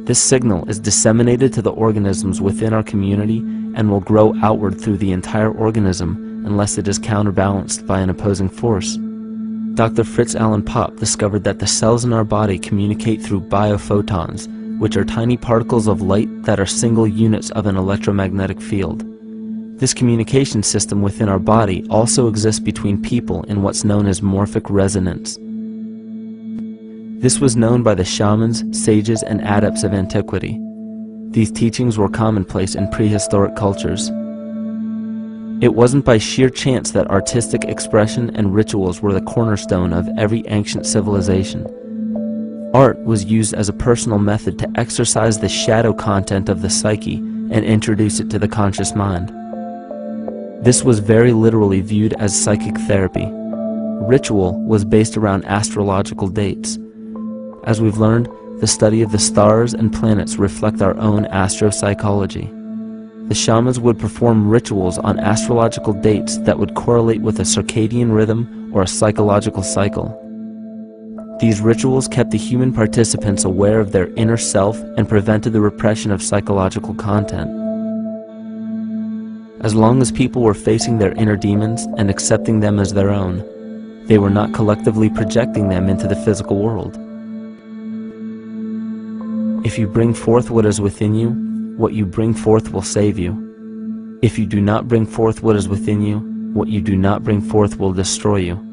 This signal is disseminated to the organisms within our community and will grow outward through the entire organism unless it is counterbalanced by an opposing force. Dr. Fritz Alan Popp discovered that the cells in our body communicate through biophotons, which are tiny particles of light that are single units of an electromagnetic field. This communication system within our body also exists between people in what's known as morphic resonance. This was known by the shamans, sages, and adepts of antiquity. These teachings were commonplace in prehistoric cultures. It wasn't by sheer chance that artistic expression and rituals were the cornerstone of every ancient civilization. Art was used as a personal method to exercise the shadow content of the psyche and introduce it to the conscious mind. This was very literally viewed as psychic therapy. Ritual was based around astrological dates. As we've learned, the study of the stars and planets reflect our own astropsychology. The shamans would perform rituals on astrological dates that would correlate with a circadian rhythm or a psychological cycle. These rituals kept the human participants aware of their inner self and prevented the repression of psychological content. As long as people were facing their inner demons and accepting them as their own, they were not collectively projecting them into the physical world. If you bring forth what is within you, what you bring forth will save you. If you do not bring forth what is within you, what you do not bring forth will destroy you.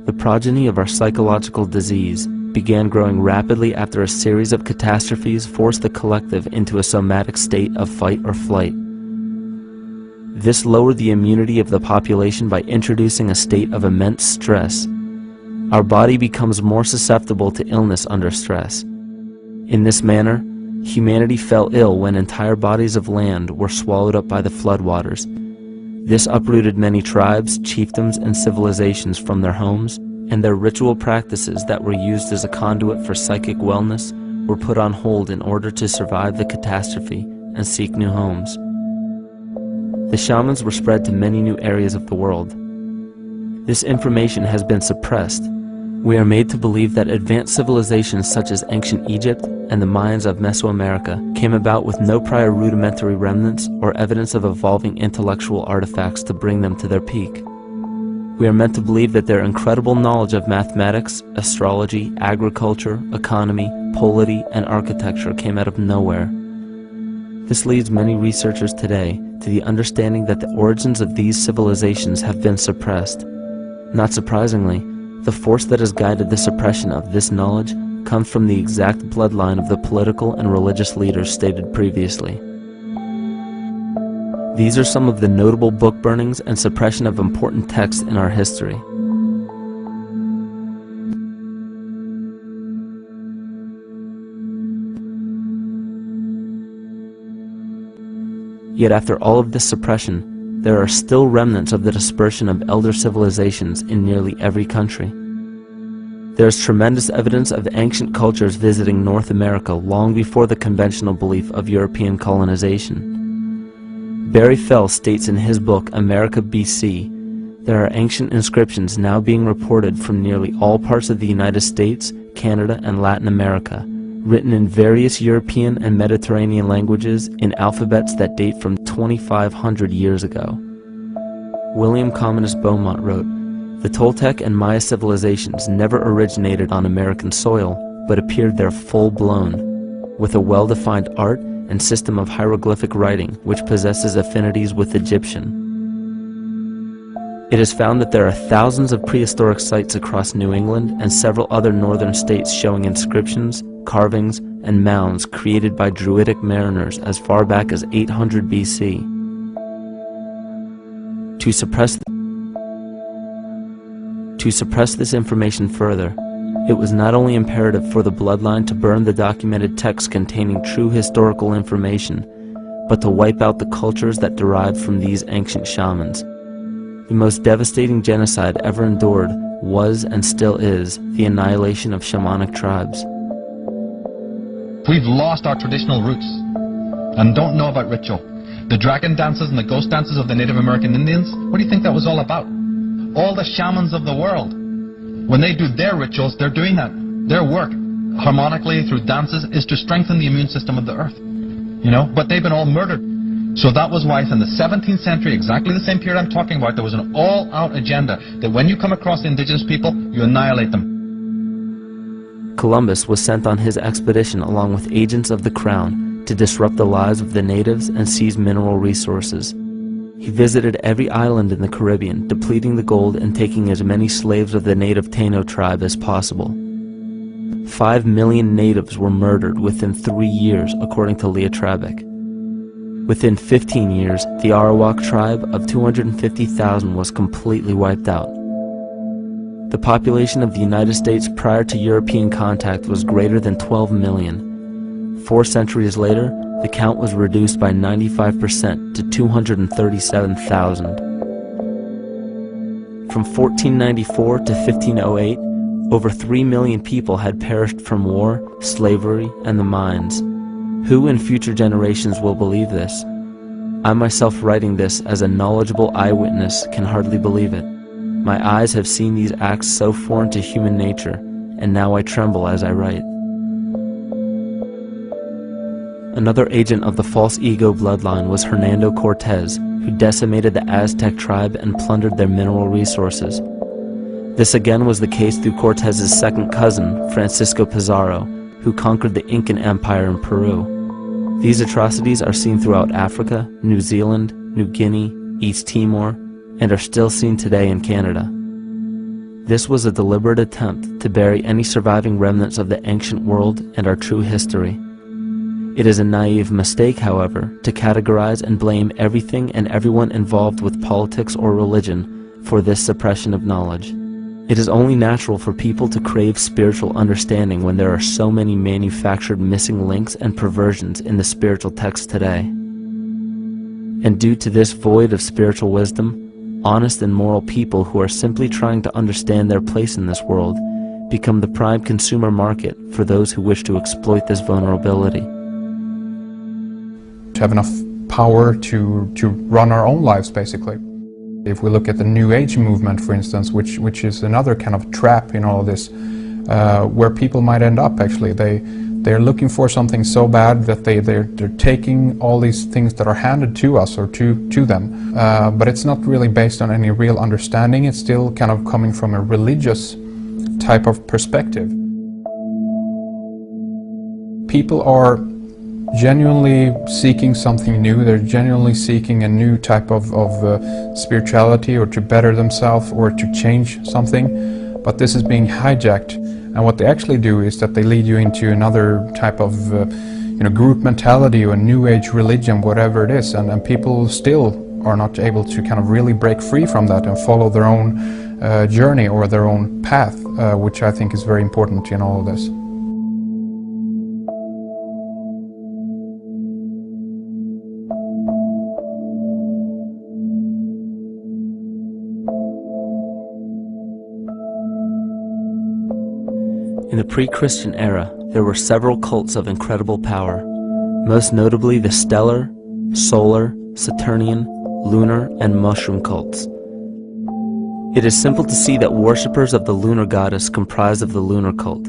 The progeny of our psychological disease began growing rapidly after a series of catastrophes forced the collective into a somatic state of fight or flight. This lowered the immunity of the population by introducing a state of immense stress. Our body becomes more susceptible to illness under stress. In this manner, humanity fell ill when entire bodies of land were swallowed up by the floodwaters. This uprooted many tribes, chiefdoms, and civilizations from their homes, and their ritual practices that were used as a conduit for psychic wellness were put on hold in order to survive the catastrophe and seek new homes. The shamans were spread to many new areas of the world. This information has been suppressed. We are made to believe that advanced civilizations such as ancient Egypt and the Mayans of Mesoamerica came about with no prior rudimentary remnants or evidence of evolving intellectual artifacts to bring them to their peak. We are meant to believe that their incredible knowledge of mathematics, astrology, agriculture, economy, polity, and architecture came out of nowhere. This leads many researchers today to the understanding that the origins of these civilizations have been suppressed. Not surprisingly, the force that has guided the suppression of this knowledge comes from the exact bloodline of the political and religious leaders stated previously. These are some of the notable book burnings and suppression of important texts in our history. Yet after all of this suppression, there are still remnants of the dispersion of elder civilizations in nearly every country. There is tremendous evidence of ancient cultures visiting North America long before the conventional belief of European colonization. Barry Fell states in his book America BC, there are ancient inscriptions now being reported from nearly all parts of the United States, Canada, and Latin America, written in various European and Mediterranean languages in alphabets that date from 2,500 years ago. William Commonus Beaumont wrote, "The Toltec and Maya civilizations never originated on American soil, but appeared there full-blown, with a well-defined art and system of hieroglyphic writing which possesses affinities with Egyptian. It is found that there are thousands of prehistoric sites across New England and several other northern states showing inscriptions, carvings, and mounds created by Druidic mariners as far back as 800 BC. To suppress this information further, it was not only imperative for the bloodline to burn the documented texts containing true historical information, but to wipe out the cultures that derived from these ancient shamans. The most devastating genocide ever endured was and still is the annihilation of shamanic tribes. We've lost our traditional roots and don't know about ritual. The dragon dances and the ghost dances of the Native American Indians, what do you think that was all about? All the shamans of the world, when they do their rituals, they're doing that. Their work, harmonically through dances, is to strengthen the immune system of the earth. But they've been all murdered. So that was why in the 17th century, exactly the same period I'm talking about, there was an all-out agenda that when you come across the indigenous people, you annihilate them. Columbus was sent on his expedition along with agents of the crown to disrupt the lives of the natives and seize mineral resources. He visited every island in the Caribbean, depleting the gold and taking as many slaves of the native Taino tribe as possible. 5 million natives were murdered within 3 years, according to Leah Trabeck. Within 15 years, the Arawak tribe of 250,000 was completely wiped out. The population of the United States prior to European contact was greater than 12 million. 4 centuries later, the count was reduced by 95% to 237,000. From 1494 to 1508, over 3 million people had perished from war, slavery, and the mines. Who in future generations will believe this? I myself, writing this as a knowledgeable eyewitness, can hardly believe it. My eyes have seen these acts so foreign to human nature, and now I tremble as I write. Another agent of the false ego bloodline was Hernando Cortez, who decimated the Aztec tribe and plundered their mineral resources. This again was the case through Cortez's second cousin, Francisco Pizarro, who conquered the Incan Empire in Peru. These atrocities are seen throughout Africa, New Zealand, New Guinea, East Timor, and are still seen today in Canada. This was a deliberate attempt to bury any surviving remnants of the ancient world and our true history. It is a naive mistake, however, to categorize and blame everything and everyone involved with politics or religion for this suppression of knowledge. It is only natural for people to crave spiritual understanding when there are so many manufactured missing links and perversions in the spiritual text today. And due to this void of spiritual wisdom, honest and moral people who are simply trying to understand their place in this world become the prime consumer market for those who wish to exploit this vulnerability. To have enough power to run our own lives, basically. If we look at the New Age movement, for instance, which is another kind of trap in all of this, where people might end up actually. They're looking for something so bad that they're taking all these things that are handed to us or to them, but it's not really based on any real understanding. It's still kind of coming from a religious type of perspective. People are genuinely seeking something new. They're genuinely seeking a new type of spirituality, or to better themselves, or to change something, but this is being hijacked, and what they actually do is that they lead you into another type of group mentality or New Age religion, whatever it is, and people still are not able to kind of really break free from that and follow their own journey or their own path, which I think is very important in all of this. In the pre-Christian era, there were several cults of incredible power, most notably the stellar, solar, Saturnian, lunar, and mushroom cults. It is simple to see that worshippers of the lunar goddess comprised of the lunar cult.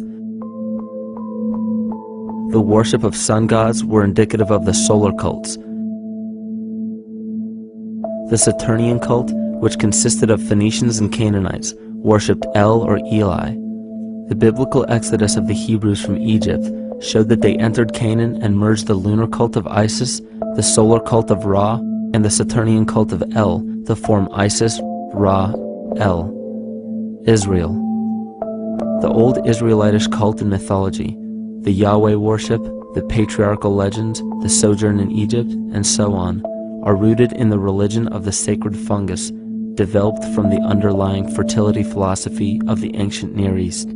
The worship of sun gods were indicative of the solar cults. The Saturnian cult, which consisted of Phoenicians and Canaanites, worshipped El or Eli. The biblical exodus of the Hebrews from Egypt showed that they entered Canaan and merged the lunar cult of Isis, the solar cult of Ra, and the Saturnian cult of El to form Isis, Ra, El. Israel. The old Israelitish cult and mythology, the Yahweh worship, the patriarchal legends, the sojourn in Egypt, and so on, are rooted in the religion of the sacred fungus, developed from the underlying fertility philosophy of the ancient Near East.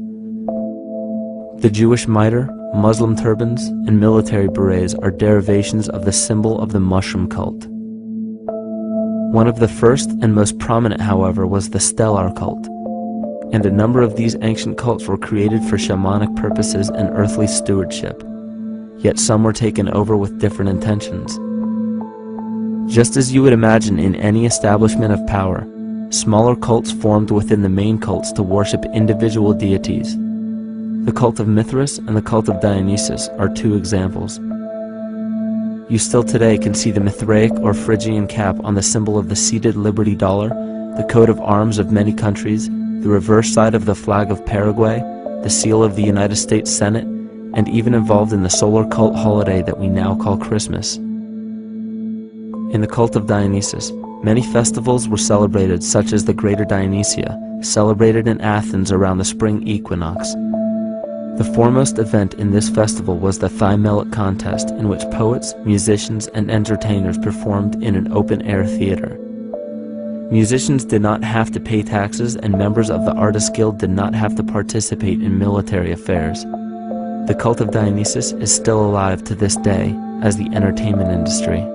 The Jewish mitre, Muslim turbans, and military berets are derivations of the symbol of the mushroom cult. One of the first and most prominent, however, was the stellar cult, and a number of these ancient cults were created for shamanic purposes and earthly stewardship, yet some were taken over with different intentions. Just as you would imagine in any establishment of power, smaller cults formed within the main cults to worship individual deities. The cult of Mithras and the cult of Dionysus are two examples. You still today can see the Mithraic or Phrygian cap on the symbol of the seated Liberty dollar, the coat of arms of many countries, the reverse side of the flag of Paraguay, the seal of the United States Senate, and even involved in the solar cult holiday that we now call Christmas. In the cult of Dionysus, many festivals were celebrated, such as the Greater Dionysia, celebrated in Athens around the spring equinox. The foremost event in this festival was the Thymelic contest, in which poets, musicians, and entertainers performed in an open-air theater. Musicians did not have to pay taxes, and members of the Artists Guild did not have to participate in military affairs. The cult of Dionysus is still alive to this day as the entertainment industry.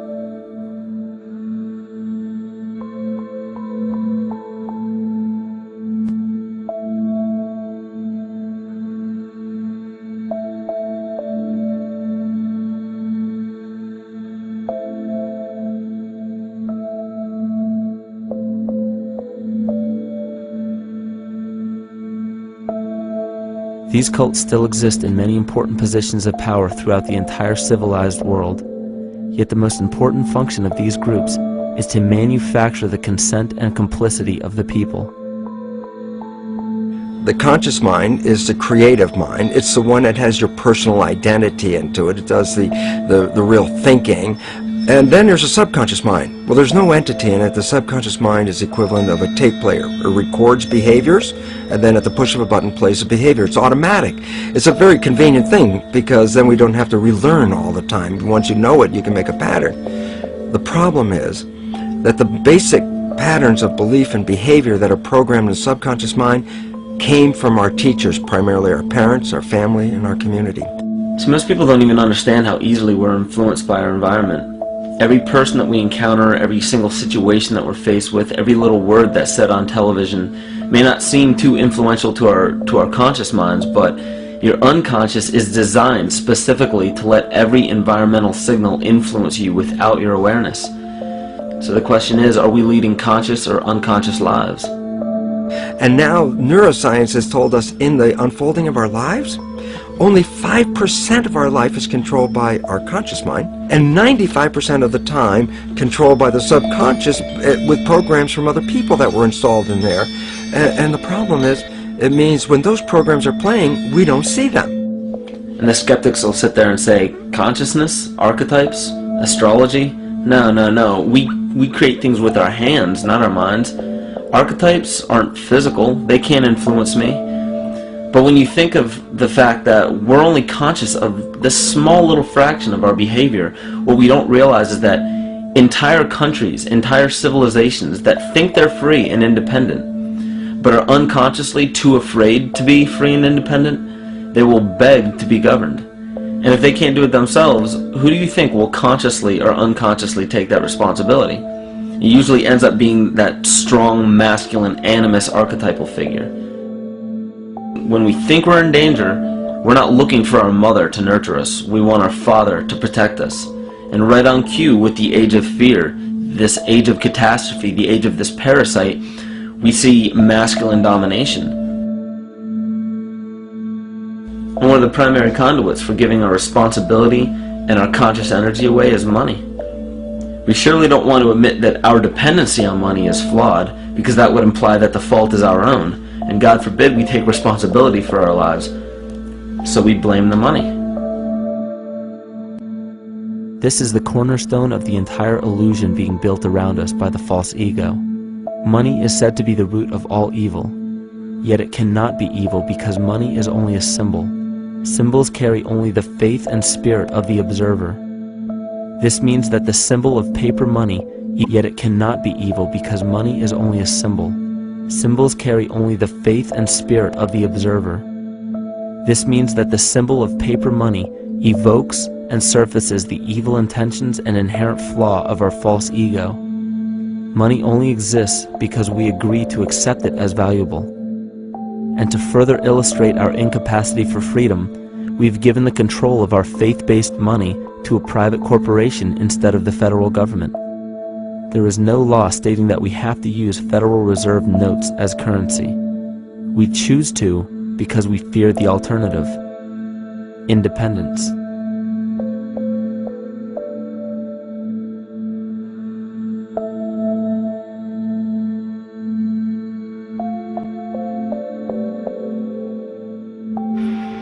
These cults still exist in many important positions of power throughout the entire civilized world. Yet the most important function of these groups is to manufacture the consent and complicity of the people. The conscious mind is the creative mind. It's the one that has your personal identity into it. It does the real thinking. And then there's a subconscious mind. Well, there's no entity in it. The subconscious mind is the equivalent of a tape player. It records behaviors, and then at the push of a button plays a behavior. It's automatic. It's a very convenient thing, because then we don't have to relearn all the time. Once you know it, you can make a pattern. The problem is that the basic patterns of belief and behavior that are programmed in the subconscious mind came from our teachers, primarily our parents, our family, and our community. So most people don't even understand how easily we're influenced by our environment. Every person that we encounter, every single situation that we're faced with, every little word that's said on television may not seem too influential to our conscious minds, but your unconscious is designed specifically to let every environmental signal influence you without your awareness. So the question is, are we leading conscious or unconscious lives? And now neuroscience has told us in the unfolding of our lives, only 5% of our life is controlled by our conscious mind, and 95% of the time controlled by the subconscious with programs from other people that were installed in there. And the problem is, it means when those programs are playing, we don't see them. And the skeptics will sit there and say, consciousness, archetypes, astrology? No. We create things with our hands, not our minds. Archetypes aren't physical. They can't influence me. But when you think of the fact that we're only conscious of this small little fraction of our behavior, what we don't realize is that entire countries, entire civilizations that think they're free and independent, but are unconsciously too afraid to be free and independent, they will beg to be governed. And if they can't do it themselves, who do you think will consciously or unconsciously take that responsibility? It usually ends up being that strong, masculine, animus archetypal figure. When we think we're in danger, we're not looking for our mother to nurture us. We want our father to protect us. And right on cue with the age of fear, this age of catastrophe, the age of this parasite, we see masculine domination. And one of the primary conduits for giving our responsibility and our conscious energy away is money. We surely don't want to admit that our dependency on money is flawed, because that would imply that the fault is our own. And God forbid we take responsibility for our lives, so we blame the money. This is the cornerstone of the entire illusion being built around us by the false ego. Money is said to be the root of all evil, yet it cannot be evil because money is only a symbol. Symbols carry only the faith and spirit of the observer. This means that the symbol of paper money, yet it cannot be evil because money is only a symbol. Symbols carry only the faith and spirit of the observer. This means that the symbol of paper money evokes and surfaces the evil intentions and inherent flaw of our false ego. Money only exists because we agree to accept it as valuable. And to further illustrate our incapacity for freedom, we've given the control of our faith-based money to a private corporation instead of the federal government. There is no law stating that we have to use Federal Reserve notes as currency. We choose to because we fear the alternative: independence.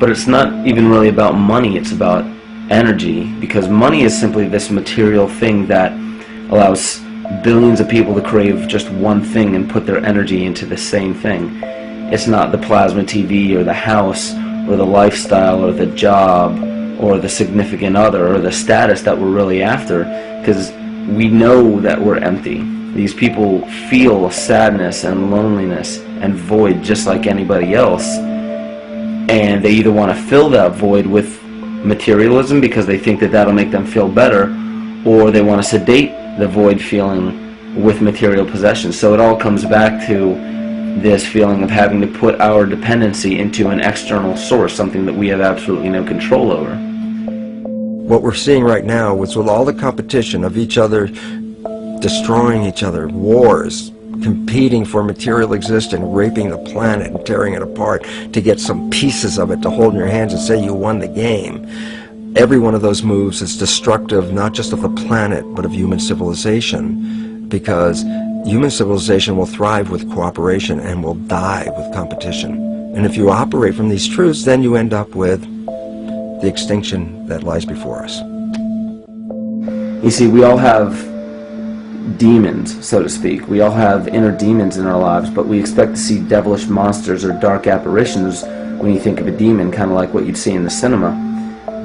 But it's not even really about money, it's about energy, because money is simply this material thing that allows billions of people to crave just one thing and put their energy into the same thing. It's not the plasma TV or the house or the lifestyle or the job or the significant other or the status that we're really after, because we know that we're empty. These people feel sadness and loneliness and void just like anybody else, and they either want to fill that void with materialism because they think that that'll make them feel better, or they want to sedate the void feeling with material possessions. So it all comes back to this feeling of having to put our dependency into an external source, something that we have absolutely no control over. What we're seeing right now is with all the competition of each other destroying each other, wars, competing for material existence, raping the planet and tearing it apart to get some pieces of it to hold in your hands and say you won the game. Every one of those moves is destructive not just of the planet but of human civilization, because human civilization will thrive with cooperation and will die with competition. And if you operate from these truths, then you end up with the extinction that lies before us. You see, we all have demons, so to speak. We all have inner demons in our lives, but we expect to see devilish monsters or dark apparitions when you think of a demon, kind of like what you'd see in the cinema.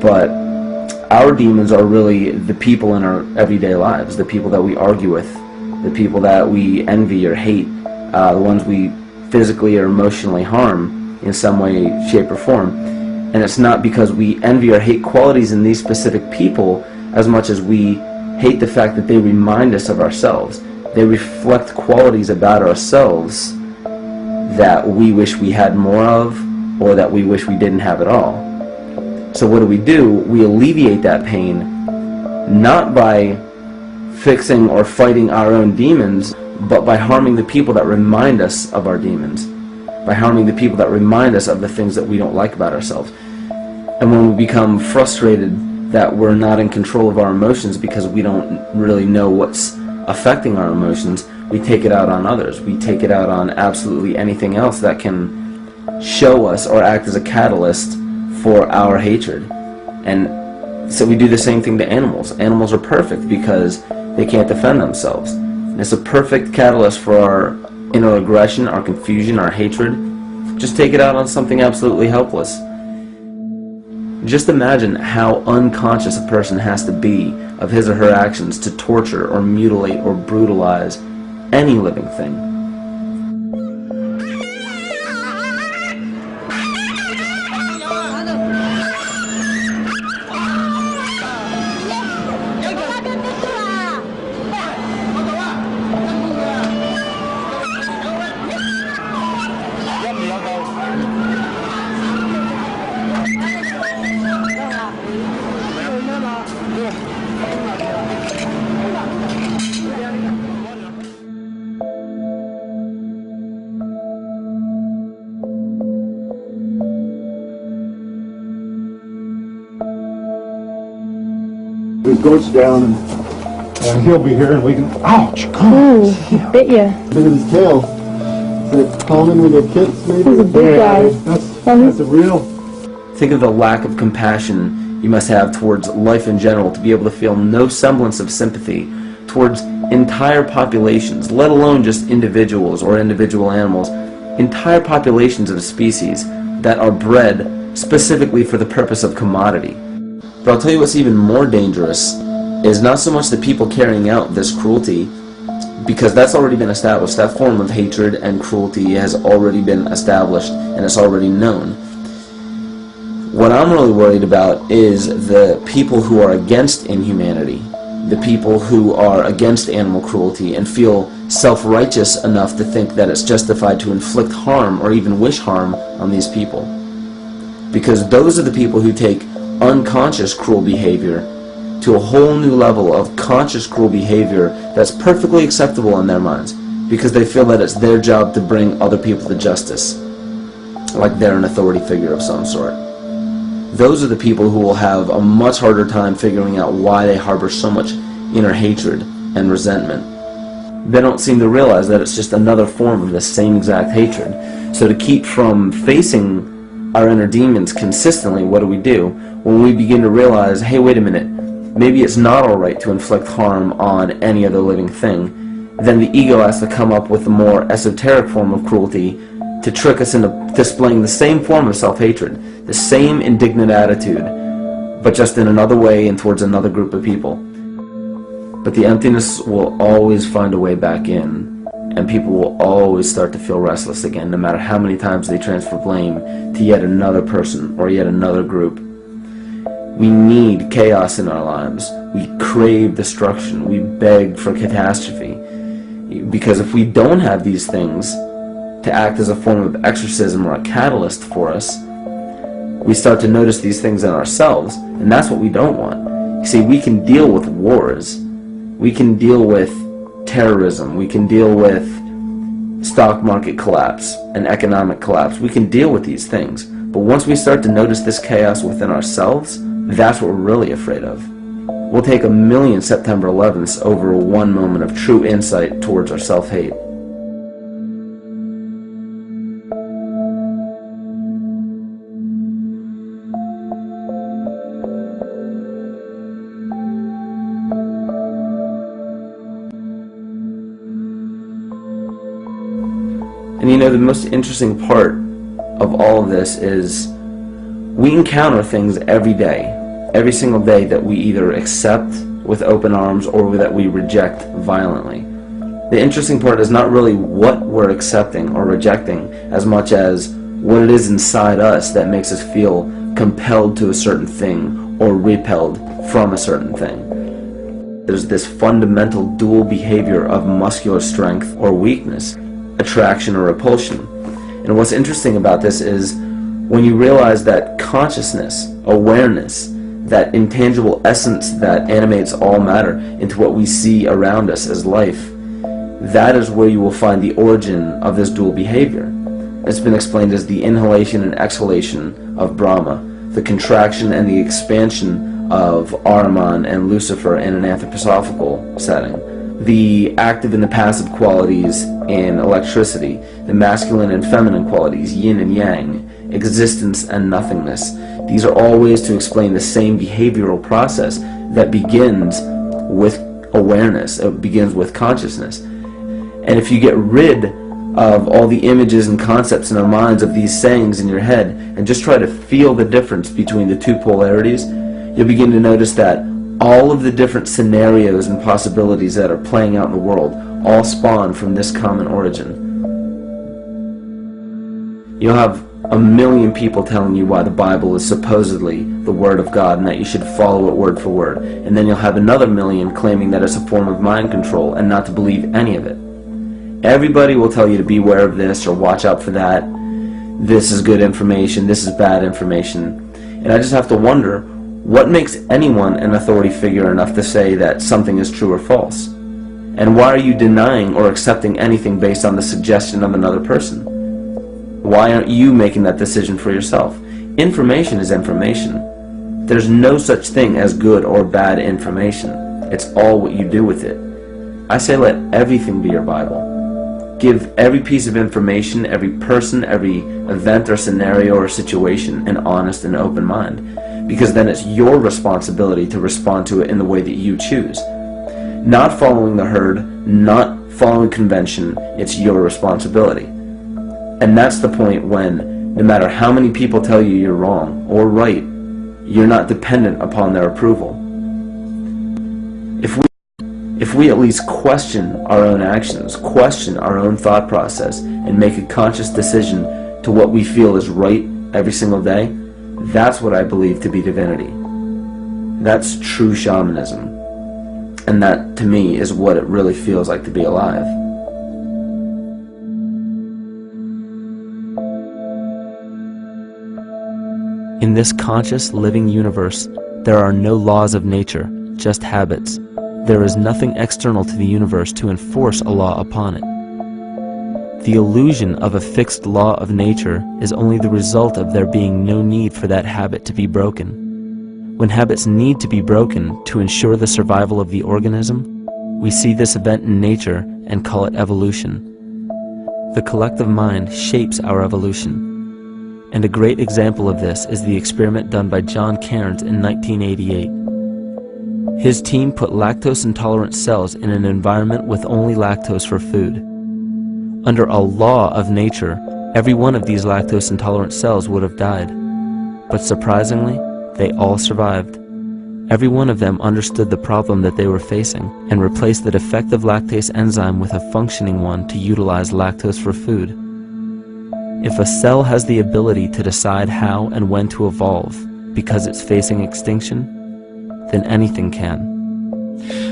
But our demons are really the people in our everyday lives, the people that we argue with, the people that we envy or hate, the ones we physically or emotionally harm in some way, shape, or form. And it's not because we envy or hate qualities in these specific people as much as we hate the fact that they remind us of ourselves. They reflect qualities about ourselves that we wish we had more of, or that we wish we didn't have at all. So what do? We alleviate that pain not by fixing or fighting our own demons, but by harming the people that remind us of our demons, by harming the people that remind us of the things that we don't like about ourselves. And when we become frustrated that we're not in control of our emotions because we don't really know what's affecting our emotions, we take it out on others. We take it out on absolutely anything else that can show us or act as a catalyst for our hatred. And so we do the same thing to animals. Animals are perfect because they can't defend themselves. And it's a perfect catalyst for our inner aggression, our confusion, our hatred. Just take it out on something absolutely helpless. Just imagine how unconscious a person has to be of his or her actions to torture or mutilate or brutalize any living thing. It goes down and he'll be here and we can, ouch, come on. Ooh, bit ya. Look at his tail. Is it common with the kids maybe? He's a big guy. That's a real. Think of the lack of compassion you must have towards life in general to be able to feel no semblance of sympathy towards entire populations, let alone just individuals or individual animals, entire populations of species that are bred specifically for the purpose of commodity. But I'll tell you what's even more dangerous is not so much the people carrying out this cruelty, because that's already been established. That form of hatred and cruelty has already been established and it's already known. What I'm really worried about is the people who are against inhumanity, the people who are against animal cruelty and feel self-righteous enough to think that it's justified to inflict harm or even wish harm on these people. Because those are the people who take unconscious cruel behavior to a whole new level of conscious cruel behavior that's perfectly acceptable in their minds, because they feel that it's their job to bring other people to justice, like they're an authority figure of some sort. Those are the people who will have a much harder time figuring out why they harbor so much inner hatred and resentment. They don't seem to realize that it's just another form of the same exact hatred. So to keep from facing our inner demons consistently, what do? When we begin to realize, hey, wait a minute, maybe it's not alright to inflict harm on any other living thing, then the ego has to come up with a more esoteric form of cruelty to trick us into displaying the same form of self-hatred, the same indignant attitude, but just in another way and towards another group of people. But the emptiness will always find a way back in, and people will always start to feel restless again, no matter how many times they transfer blame to yet another person or yet another group. We need chaos in our lives. We crave destruction. We beg for catastrophe. Because if we don't have these things to act as a form of exorcism or a catalyst for us, we start to notice these things in ourselves, and that's what we don't want. You see, we can deal with wars. We can deal with terrorism. We can deal with stock market collapse and economic collapse. We can deal with these things. But once we start to notice this chaos within ourselves, that's what we're really afraid of. We'll take 1,000,000 September 11ths over one moment of true insight towards our self-hate. And you know, the most interesting part of all of this is we encounter things every day, every single day, that we either accept with open arms or that we reject violently. The interesting part is not really what we're accepting or rejecting as much as what it is inside us that makes us feel compelled to a certain thing or repelled from a certain thing. There's this fundamental dual behavior of muscular strength or weakness, attraction or repulsion. And what's interesting about this is when you realize that consciousness, awareness, that intangible essence that animates all matter into what we see around us as life, that is where you will find the origin of this dual behavior. It's been explained as the inhalation and exhalation of Brahma, the contraction and the expansion of Ahriman and Lucifer in an anthroposophical setting, the active and the passive qualities in electricity, the masculine and feminine qualities, yin and yang, existence and nothingness. These are all ways to explain the same behavioral process that begins with awareness, it begins with consciousness. And if you get rid of all the images and concepts in our minds of these sayings in your head and just try to feel the difference between the two polarities, you'll begin to notice that all of the different scenarios and possibilities that are playing out in the world all spawn from this common origin. You'll have 1,000,000 people telling you why the Bible is supposedly the Word of God and that you should follow it word for word. And then you'll have another 1,000,000 claiming that it's a form of mind control and not to believe any of it. Everybody will tell you to beware of this or watch out for that. This is good information, this is bad information. And I just have to wonder, what makes anyone an authority figure enough to say that something is true or false? And why are you denying or accepting anything based on the suggestion of another person? Why aren't you making that decision for yourself? Information is information. There's no such thing as good or bad information. It's all what you do with it. I say let everything be your Bible. Give every piece of information, every person, every event or scenario or situation an honest and open mind. Because then it's your responsibility to respond to it in the way that you choose. Not following the herd, not following convention, it's your responsibility. And that's the point when, no matter how many people tell you you're wrong or right, you're not dependent upon their approval. If we at least question our own actions, question our own thought process, and make a conscious decision to what we feel is right every single day, that's what I believe to be divinity. That's true shamanism. And that, to me, is what it really feels like to be alive. In this conscious, living universe, there are no laws of nature, just habits. There is nothing external to the universe to enforce a law upon it. The illusion of a fixed law of nature is only the result of there being no need for that habit to be broken. When habits need to be broken to ensure the survival of the organism, we see this event in nature and call it evolution. The collective mind shapes our evolution. And a great example of this is the experiment done by John Cairns in 1988. His team put lactose-intolerant cells in an environment with only lactose for food. Under a law of nature, every one of these lactose-intolerant cells would have died. But surprisingly, they all survived. Every one of them understood the problem that they were facing and replaced the defective lactase enzyme with a functioning one to utilize lactose for food. If a cell has the ability to decide how and when to evolve because it's facing extinction, then anything can.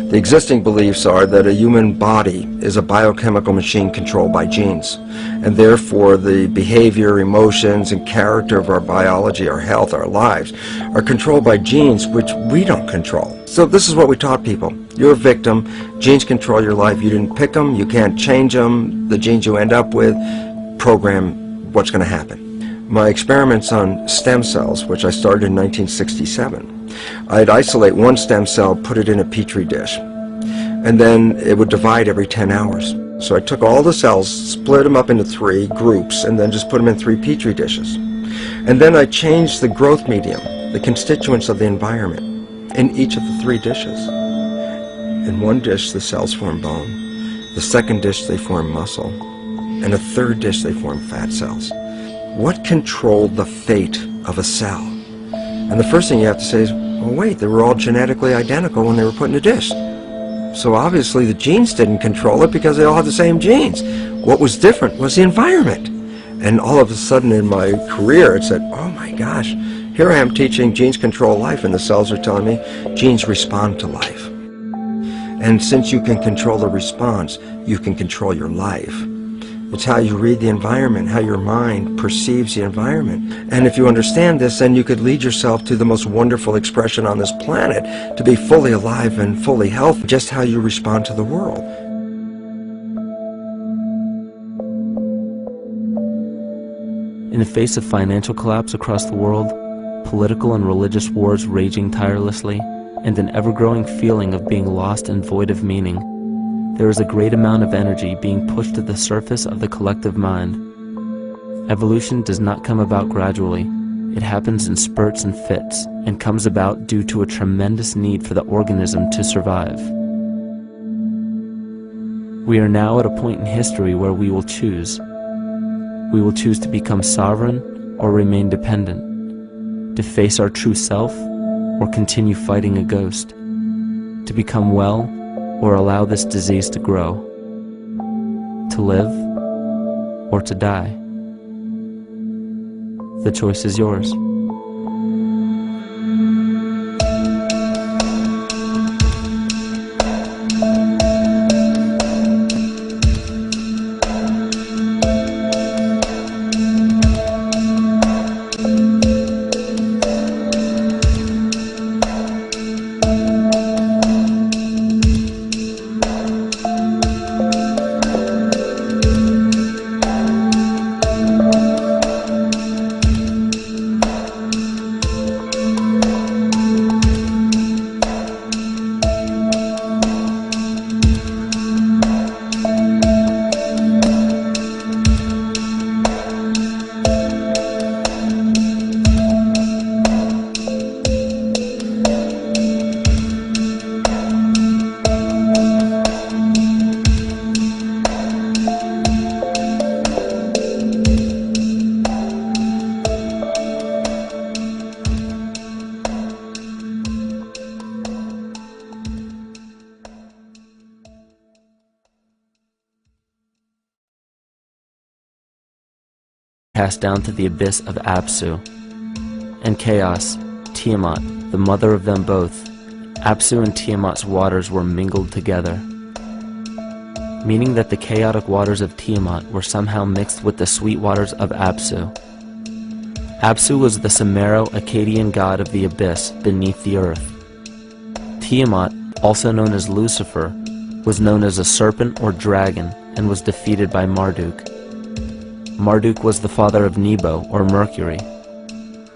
The existing beliefs are that a human body is a biochemical machine controlled by genes, and therefore the behavior, emotions, and character of our biology, our health, our lives, are controlled by genes which we don't control. So this is what we taught people. You're a victim. Genes control your life. You didn't pick them. You can't change them. The genes you end up with program what's going to happen. My experiments on stem cells, which I started in 1967, I'd isolate one stem cell, put it in a petri dish, and then it would divide every 10 hours. So I took all the cells, split them up into 3 groups, and then just put them in 3 petri dishes. And then I changed the growth medium, the constituents of the environment, in each of the 3 dishes. In one dish, the cells form bone. The second dish, they form muscle. And a third dish, they form fat cells. What controlled the fate of a cell? And the first thing you have to say is, well, wait, they were all genetically identical when they were put in a dish. So obviously the genes didn't control it because they all had the same genes. What was different was the environment. And all of a sudden in my career it said, oh my gosh, here I am teaching genes control life, and the cells are telling me genes respond to life. And since you can control the response, you can control your life. It's how you read the environment, how your mind perceives the environment. And if you understand this, then you could lead yourself to the most wonderful expression on this planet, to be fully alive and fully healthy, just how you respond to the world. In the face of financial collapse across the world, political and religious wars raging tirelessly, and an ever-growing feeling of being lost and void of meaning, there is a great amount of energy being pushed to the surface of the collective mind. Evolution does not come about gradually. It happens in spurts and fits, and comes about due to a tremendous need for the organism to survive. We are now at a point in history where we will choose. We will choose to become sovereign or remain dependent, to face our true self or continue fighting a ghost, to become well or allow this disease to grow, to live or to die. The choice is yours. Cast down to the abyss of Apsu. And Chaos, Tiamat, the mother of them both, Apsu and Tiamat's waters were mingled together, meaning that the chaotic waters of Tiamat were somehow mixed with the sweet waters of Apsu. Apsu was the Sumero-Akkadian god of the abyss beneath the earth. Tiamat, also known as Lucifer, was known as a serpent or dragon and was defeated by Marduk. Marduk was the father of Nebo, or Mercury,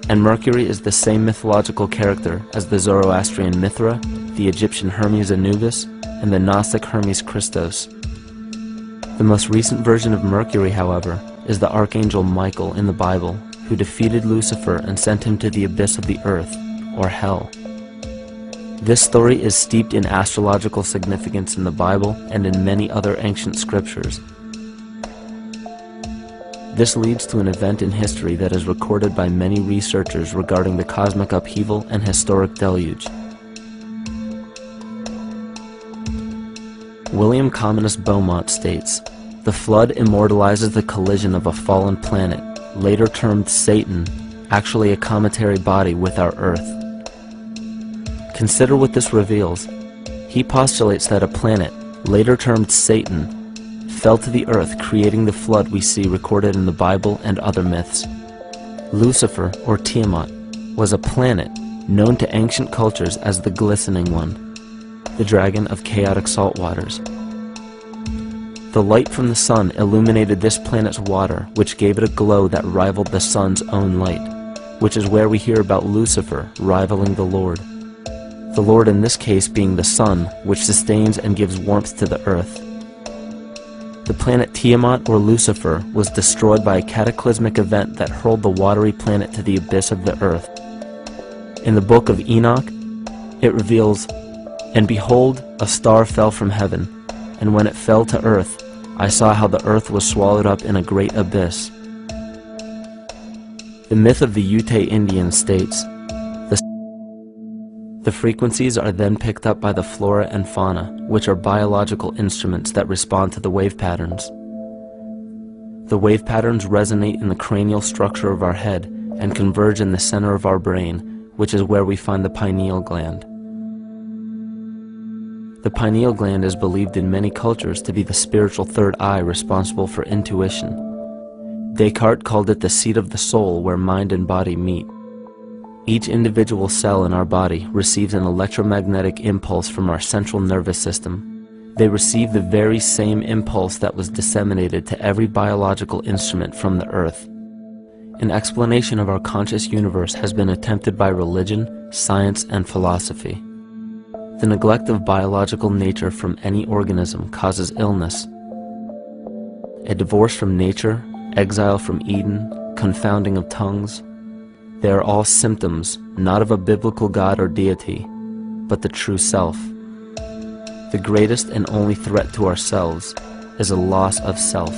and Mercury is the same mythological character as the Zoroastrian Mithra, the Egyptian Hermes Anubis, and the Gnostic Hermes Christos. The most recent version of Mercury, however, is the Archangel Michael in the Bible, who defeated Lucifer and sent him to the abyss of the earth, or hell. This story is steeped in astrological significance in the Bible and in many other ancient scriptures. This leads to an event in history that is recorded by many researchers regarding the cosmic upheaval and historic deluge. William Commonus Beaumont states, "The flood immortalizes the collision of a fallen planet, later termed Satan, actually a cometary body with our Earth." Consider what this reveals. He postulates that a planet, later termed Satan, fell to the earth, creating the flood we see recorded in the Bible and other myths. Lucifer, or Tiamat, was a planet known to ancient cultures as the Glistening One, the dragon of chaotic salt waters. The light from the sun illuminated this planet's water, which gave it a glow that rivaled the sun's own light, which is where we hear about Lucifer rivaling the Lord. The Lord in this case being the sun, which sustains and gives warmth to the earth. The planet Tiamat, or Lucifer, was destroyed by a cataclysmic event that hurled the watery planet to the abyss of the earth. In the book of Enoch, it reveals, "And behold, a star fell from heaven, and when it fell to earth, I saw how the earth was swallowed up in a great abyss." The myth of the Ute Indians states, the frequencies are then picked up by the flora and fauna, which are biological instruments that respond to the wave patterns. The wave patterns resonate in the cranial structure of our head and converge in the center of our brain, which is where we find the pineal gland. The pineal gland is believed in many cultures to be the spiritual third eye responsible for intuition. Descartes called it the seat of the soul where mind and body meet. Each individual cell in our body receives an electromagnetic impulse from our central nervous system. They receive the very same impulse that was disseminated to every biological instrument from the earth. An explanation of our conscious universe has been attempted by religion, science, and philosophy. The neglect of biological nature from any organism causes illness. A divorce from nature, exile from Eden, confounding of tongues, they are all symptoms, not of a biblical God or deity, but the true self. The greatest and only threat to ourselves is a loss of self,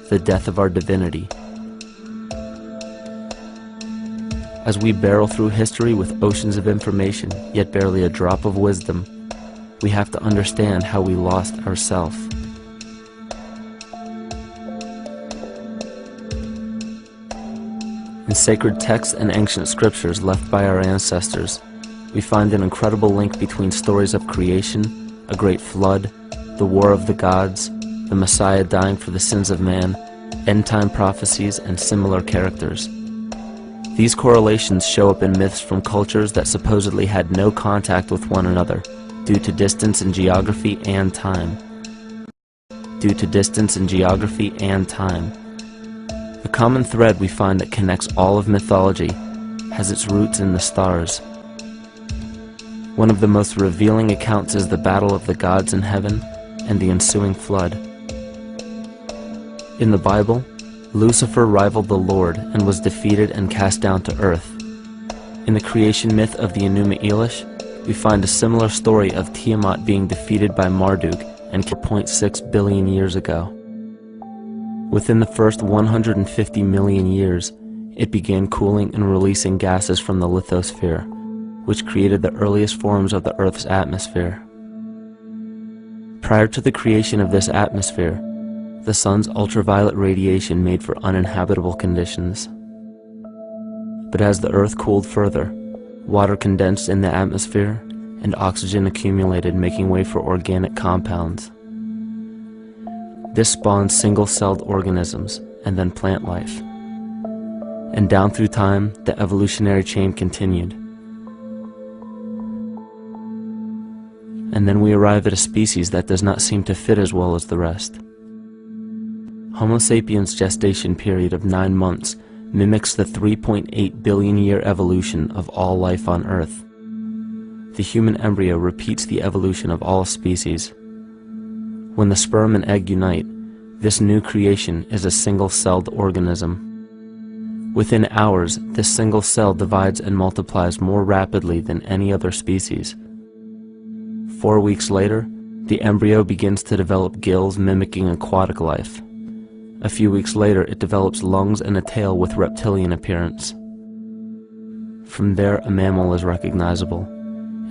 the death of our divinity. As we barrel through history with oceans of information, yet barely a drop of wisdom, we have to understand how we lost ourself. In sacred texts and ancient scriptures left by our ancestors, we find an incredible link between stories of creation, a great flood, the war of the gods, the Messiah dying for the sins of man, end-time prophecies, and similar characters. These correlations show up in myths from cultures that supposedly had no contact with one another due to distance in geography and time. The common thread we find that connects all of mythology has its roots in the stars. One of the most revealing accounts is the battle of the gods in heaven and the ensuing flood. In the Bible, Lucifer rivaled the Lord and was defeated and cast down to earth. In the creation myth of the Enuma Elish, we find a similar story of Tiamat being defeated by Marduk and 4.6 billion years ago. Within the first 150 million years, it began cooling and releasing gases from the lithosphere, which created the earliest forms of the Earth's atmosphere. Prior to the creation of this atmosphere, the sun's ultraviolet radiation made for uninhabitable conditions. But as the Earth cooled further, water condensed in the atmosphere and oxygen accumulated, making way for organic compounds. This spawned single-celled organisms and then plant life. And down through time, the evolutionary chain continued. And then we arrive at a species that does not seem to fit as well as the rest. Homo sapiens' gestation period of 9 months mimics the 3.8 billion year evolution of all life on Earth. The human embryo repeats the evolution of all species. When the sperm and egg unite, this new creation is a single-celled organism. Within hours, this single cell divides and multiplies more rapidly than any other species. 4 weeks later, the embryo begins to develop gills mimicking aquatic life. A few weeks later, it develops lungs and a tail with reptilian appearance. From there, a mammal is recognizable,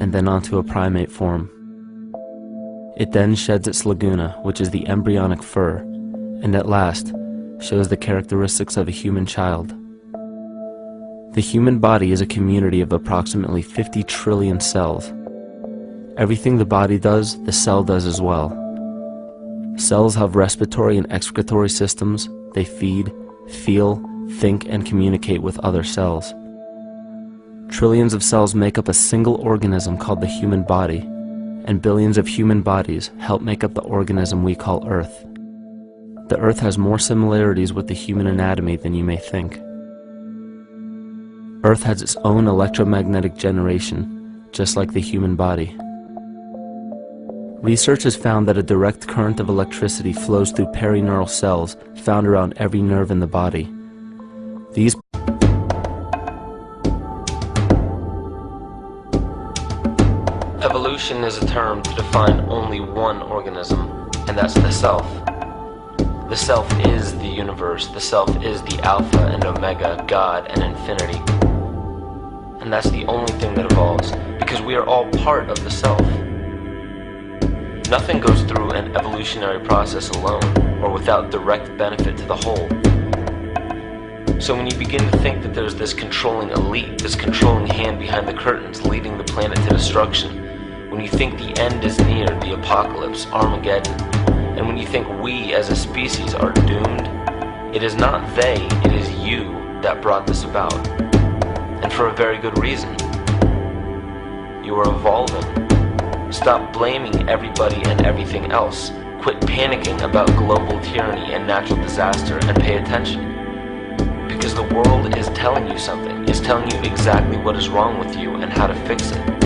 and then onto a primate form. It then sheds its laguna, which is the embryonic fur, and at last shows the characteristics of a human child. The human body is a community of approximately 50 trillion cells. Everything the body does, the cell does as well. Cells have respiratory and excretory systems. They feed, feel, think, and communicate with other cells. Trillions of cells make up a single organism called the human body, and billions of human bodies help make up the organism we call Earth. The Earth has more similarities with the human anatomy than you may think. Earth has its own electromagnetic generation, just like the human body. Research has found that a direct current of electricity flows through perineural cells found around every nerve in the body. These Evolution is a term to define only one organism, and that's the self. The self is the universe. The self is the Alpha and Omega, God and infinity. And that's the only thing that evolves, because we are all part of the self. Nothing goes through an evolutionary process alone, or without direct benefit to the whole. So when you begin to think that there's this controlling elite, this controlling hand behind the curtains leading the planet to destruction, when you think the end is near, the apocalypse, Armageddon, and when you think we as a species are doomed, it is not they, it is you that brought this about. And for a very good reason. You are evolving. Stop blaming everybody and everything else. Quit panicking about global tyranny and natural disaster and pay attention. Because the world is telling you something, is telling you exactly what is wrong with you and how to fix it.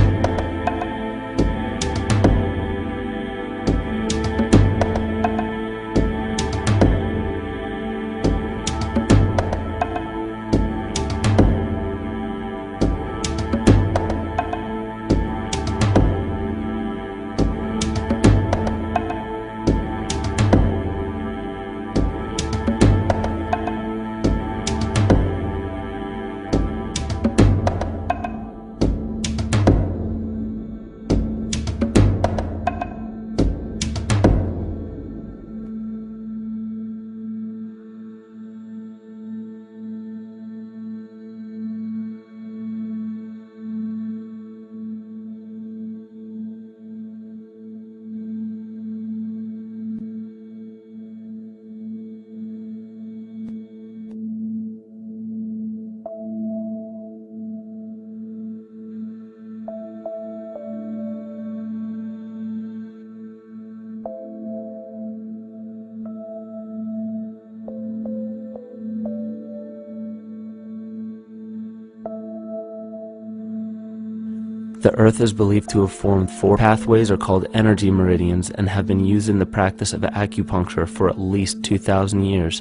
The Earth is believed to have formed 4 pathways are called energy meridians and have been used in the practice of acupuncture for at least 2,000 years.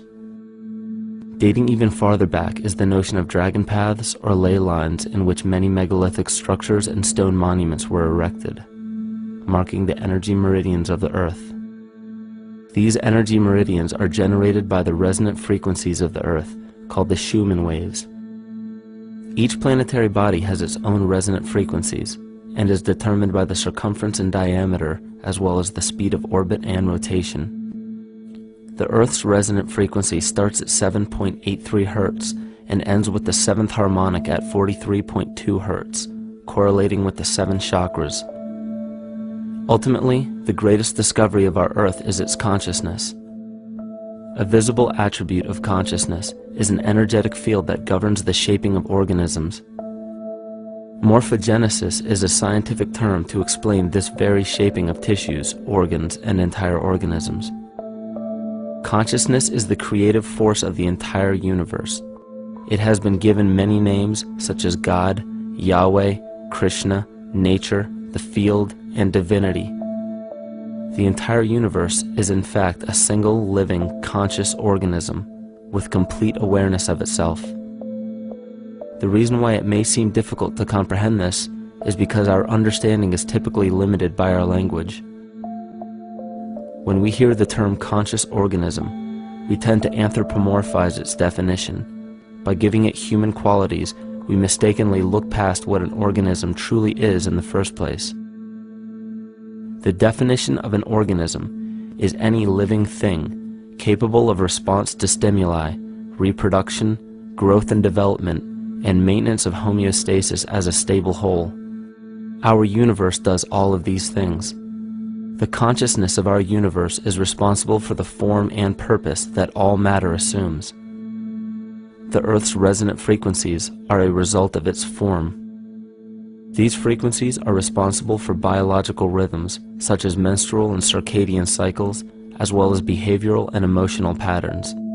Dating even farther back is the notion of dragon paths or ley lines in which many megalithic structures and stone monuments were erected, marking the energy meridians of the Earth. These energy meridians are generated by the resonant frequencies of the Earth, called the Schumann waves. Each planetary body has its own resonant frequencies and is determined by the circumference and diameter as well as the speed of orbit and rotation. The Earth's resonant frequency starts at 7.83 Hz and ends with the 7th harmonic at 43.2 Hz, correlating with the 7 chakras. Ultimately, the greatest discovery of our Earth is its consciousness. A visible attribute of consciousness is an energetic field that governs the shaping of organisms. Morphogenesis is a scientific term to explain this very shaping of tissues, organs, and entire organisms. Consciousness is the creative force of the entire universe. It has been given many names such as God, Yahweh, Krishna, nature, the field, and divinity. The entire universe is in fact a single living, conscious organism with complete awareness of itself. The reason why it may seem difficult to comprehend this is because our understanding is typically limited by our language. When we hear the term conscious organism, we tend to anthropomorphize its definition. By giving it human qualities, we mistakenly look past what an organism truly is in the first place. The definition of an organism is any living thing capable of response to stimuli, reproduction, growth and development, and maintenance of homeostasis as a stable whole. Our universe does all of these things. The consciousness of our universe is responsible for the form and purpose that all matter assumes. The Earth's resonant frequencies are a result of its form. These frequencies are responsible for biological rhythms, such as menstrual and circadian cycles, as well as behavioral and emotional patterns.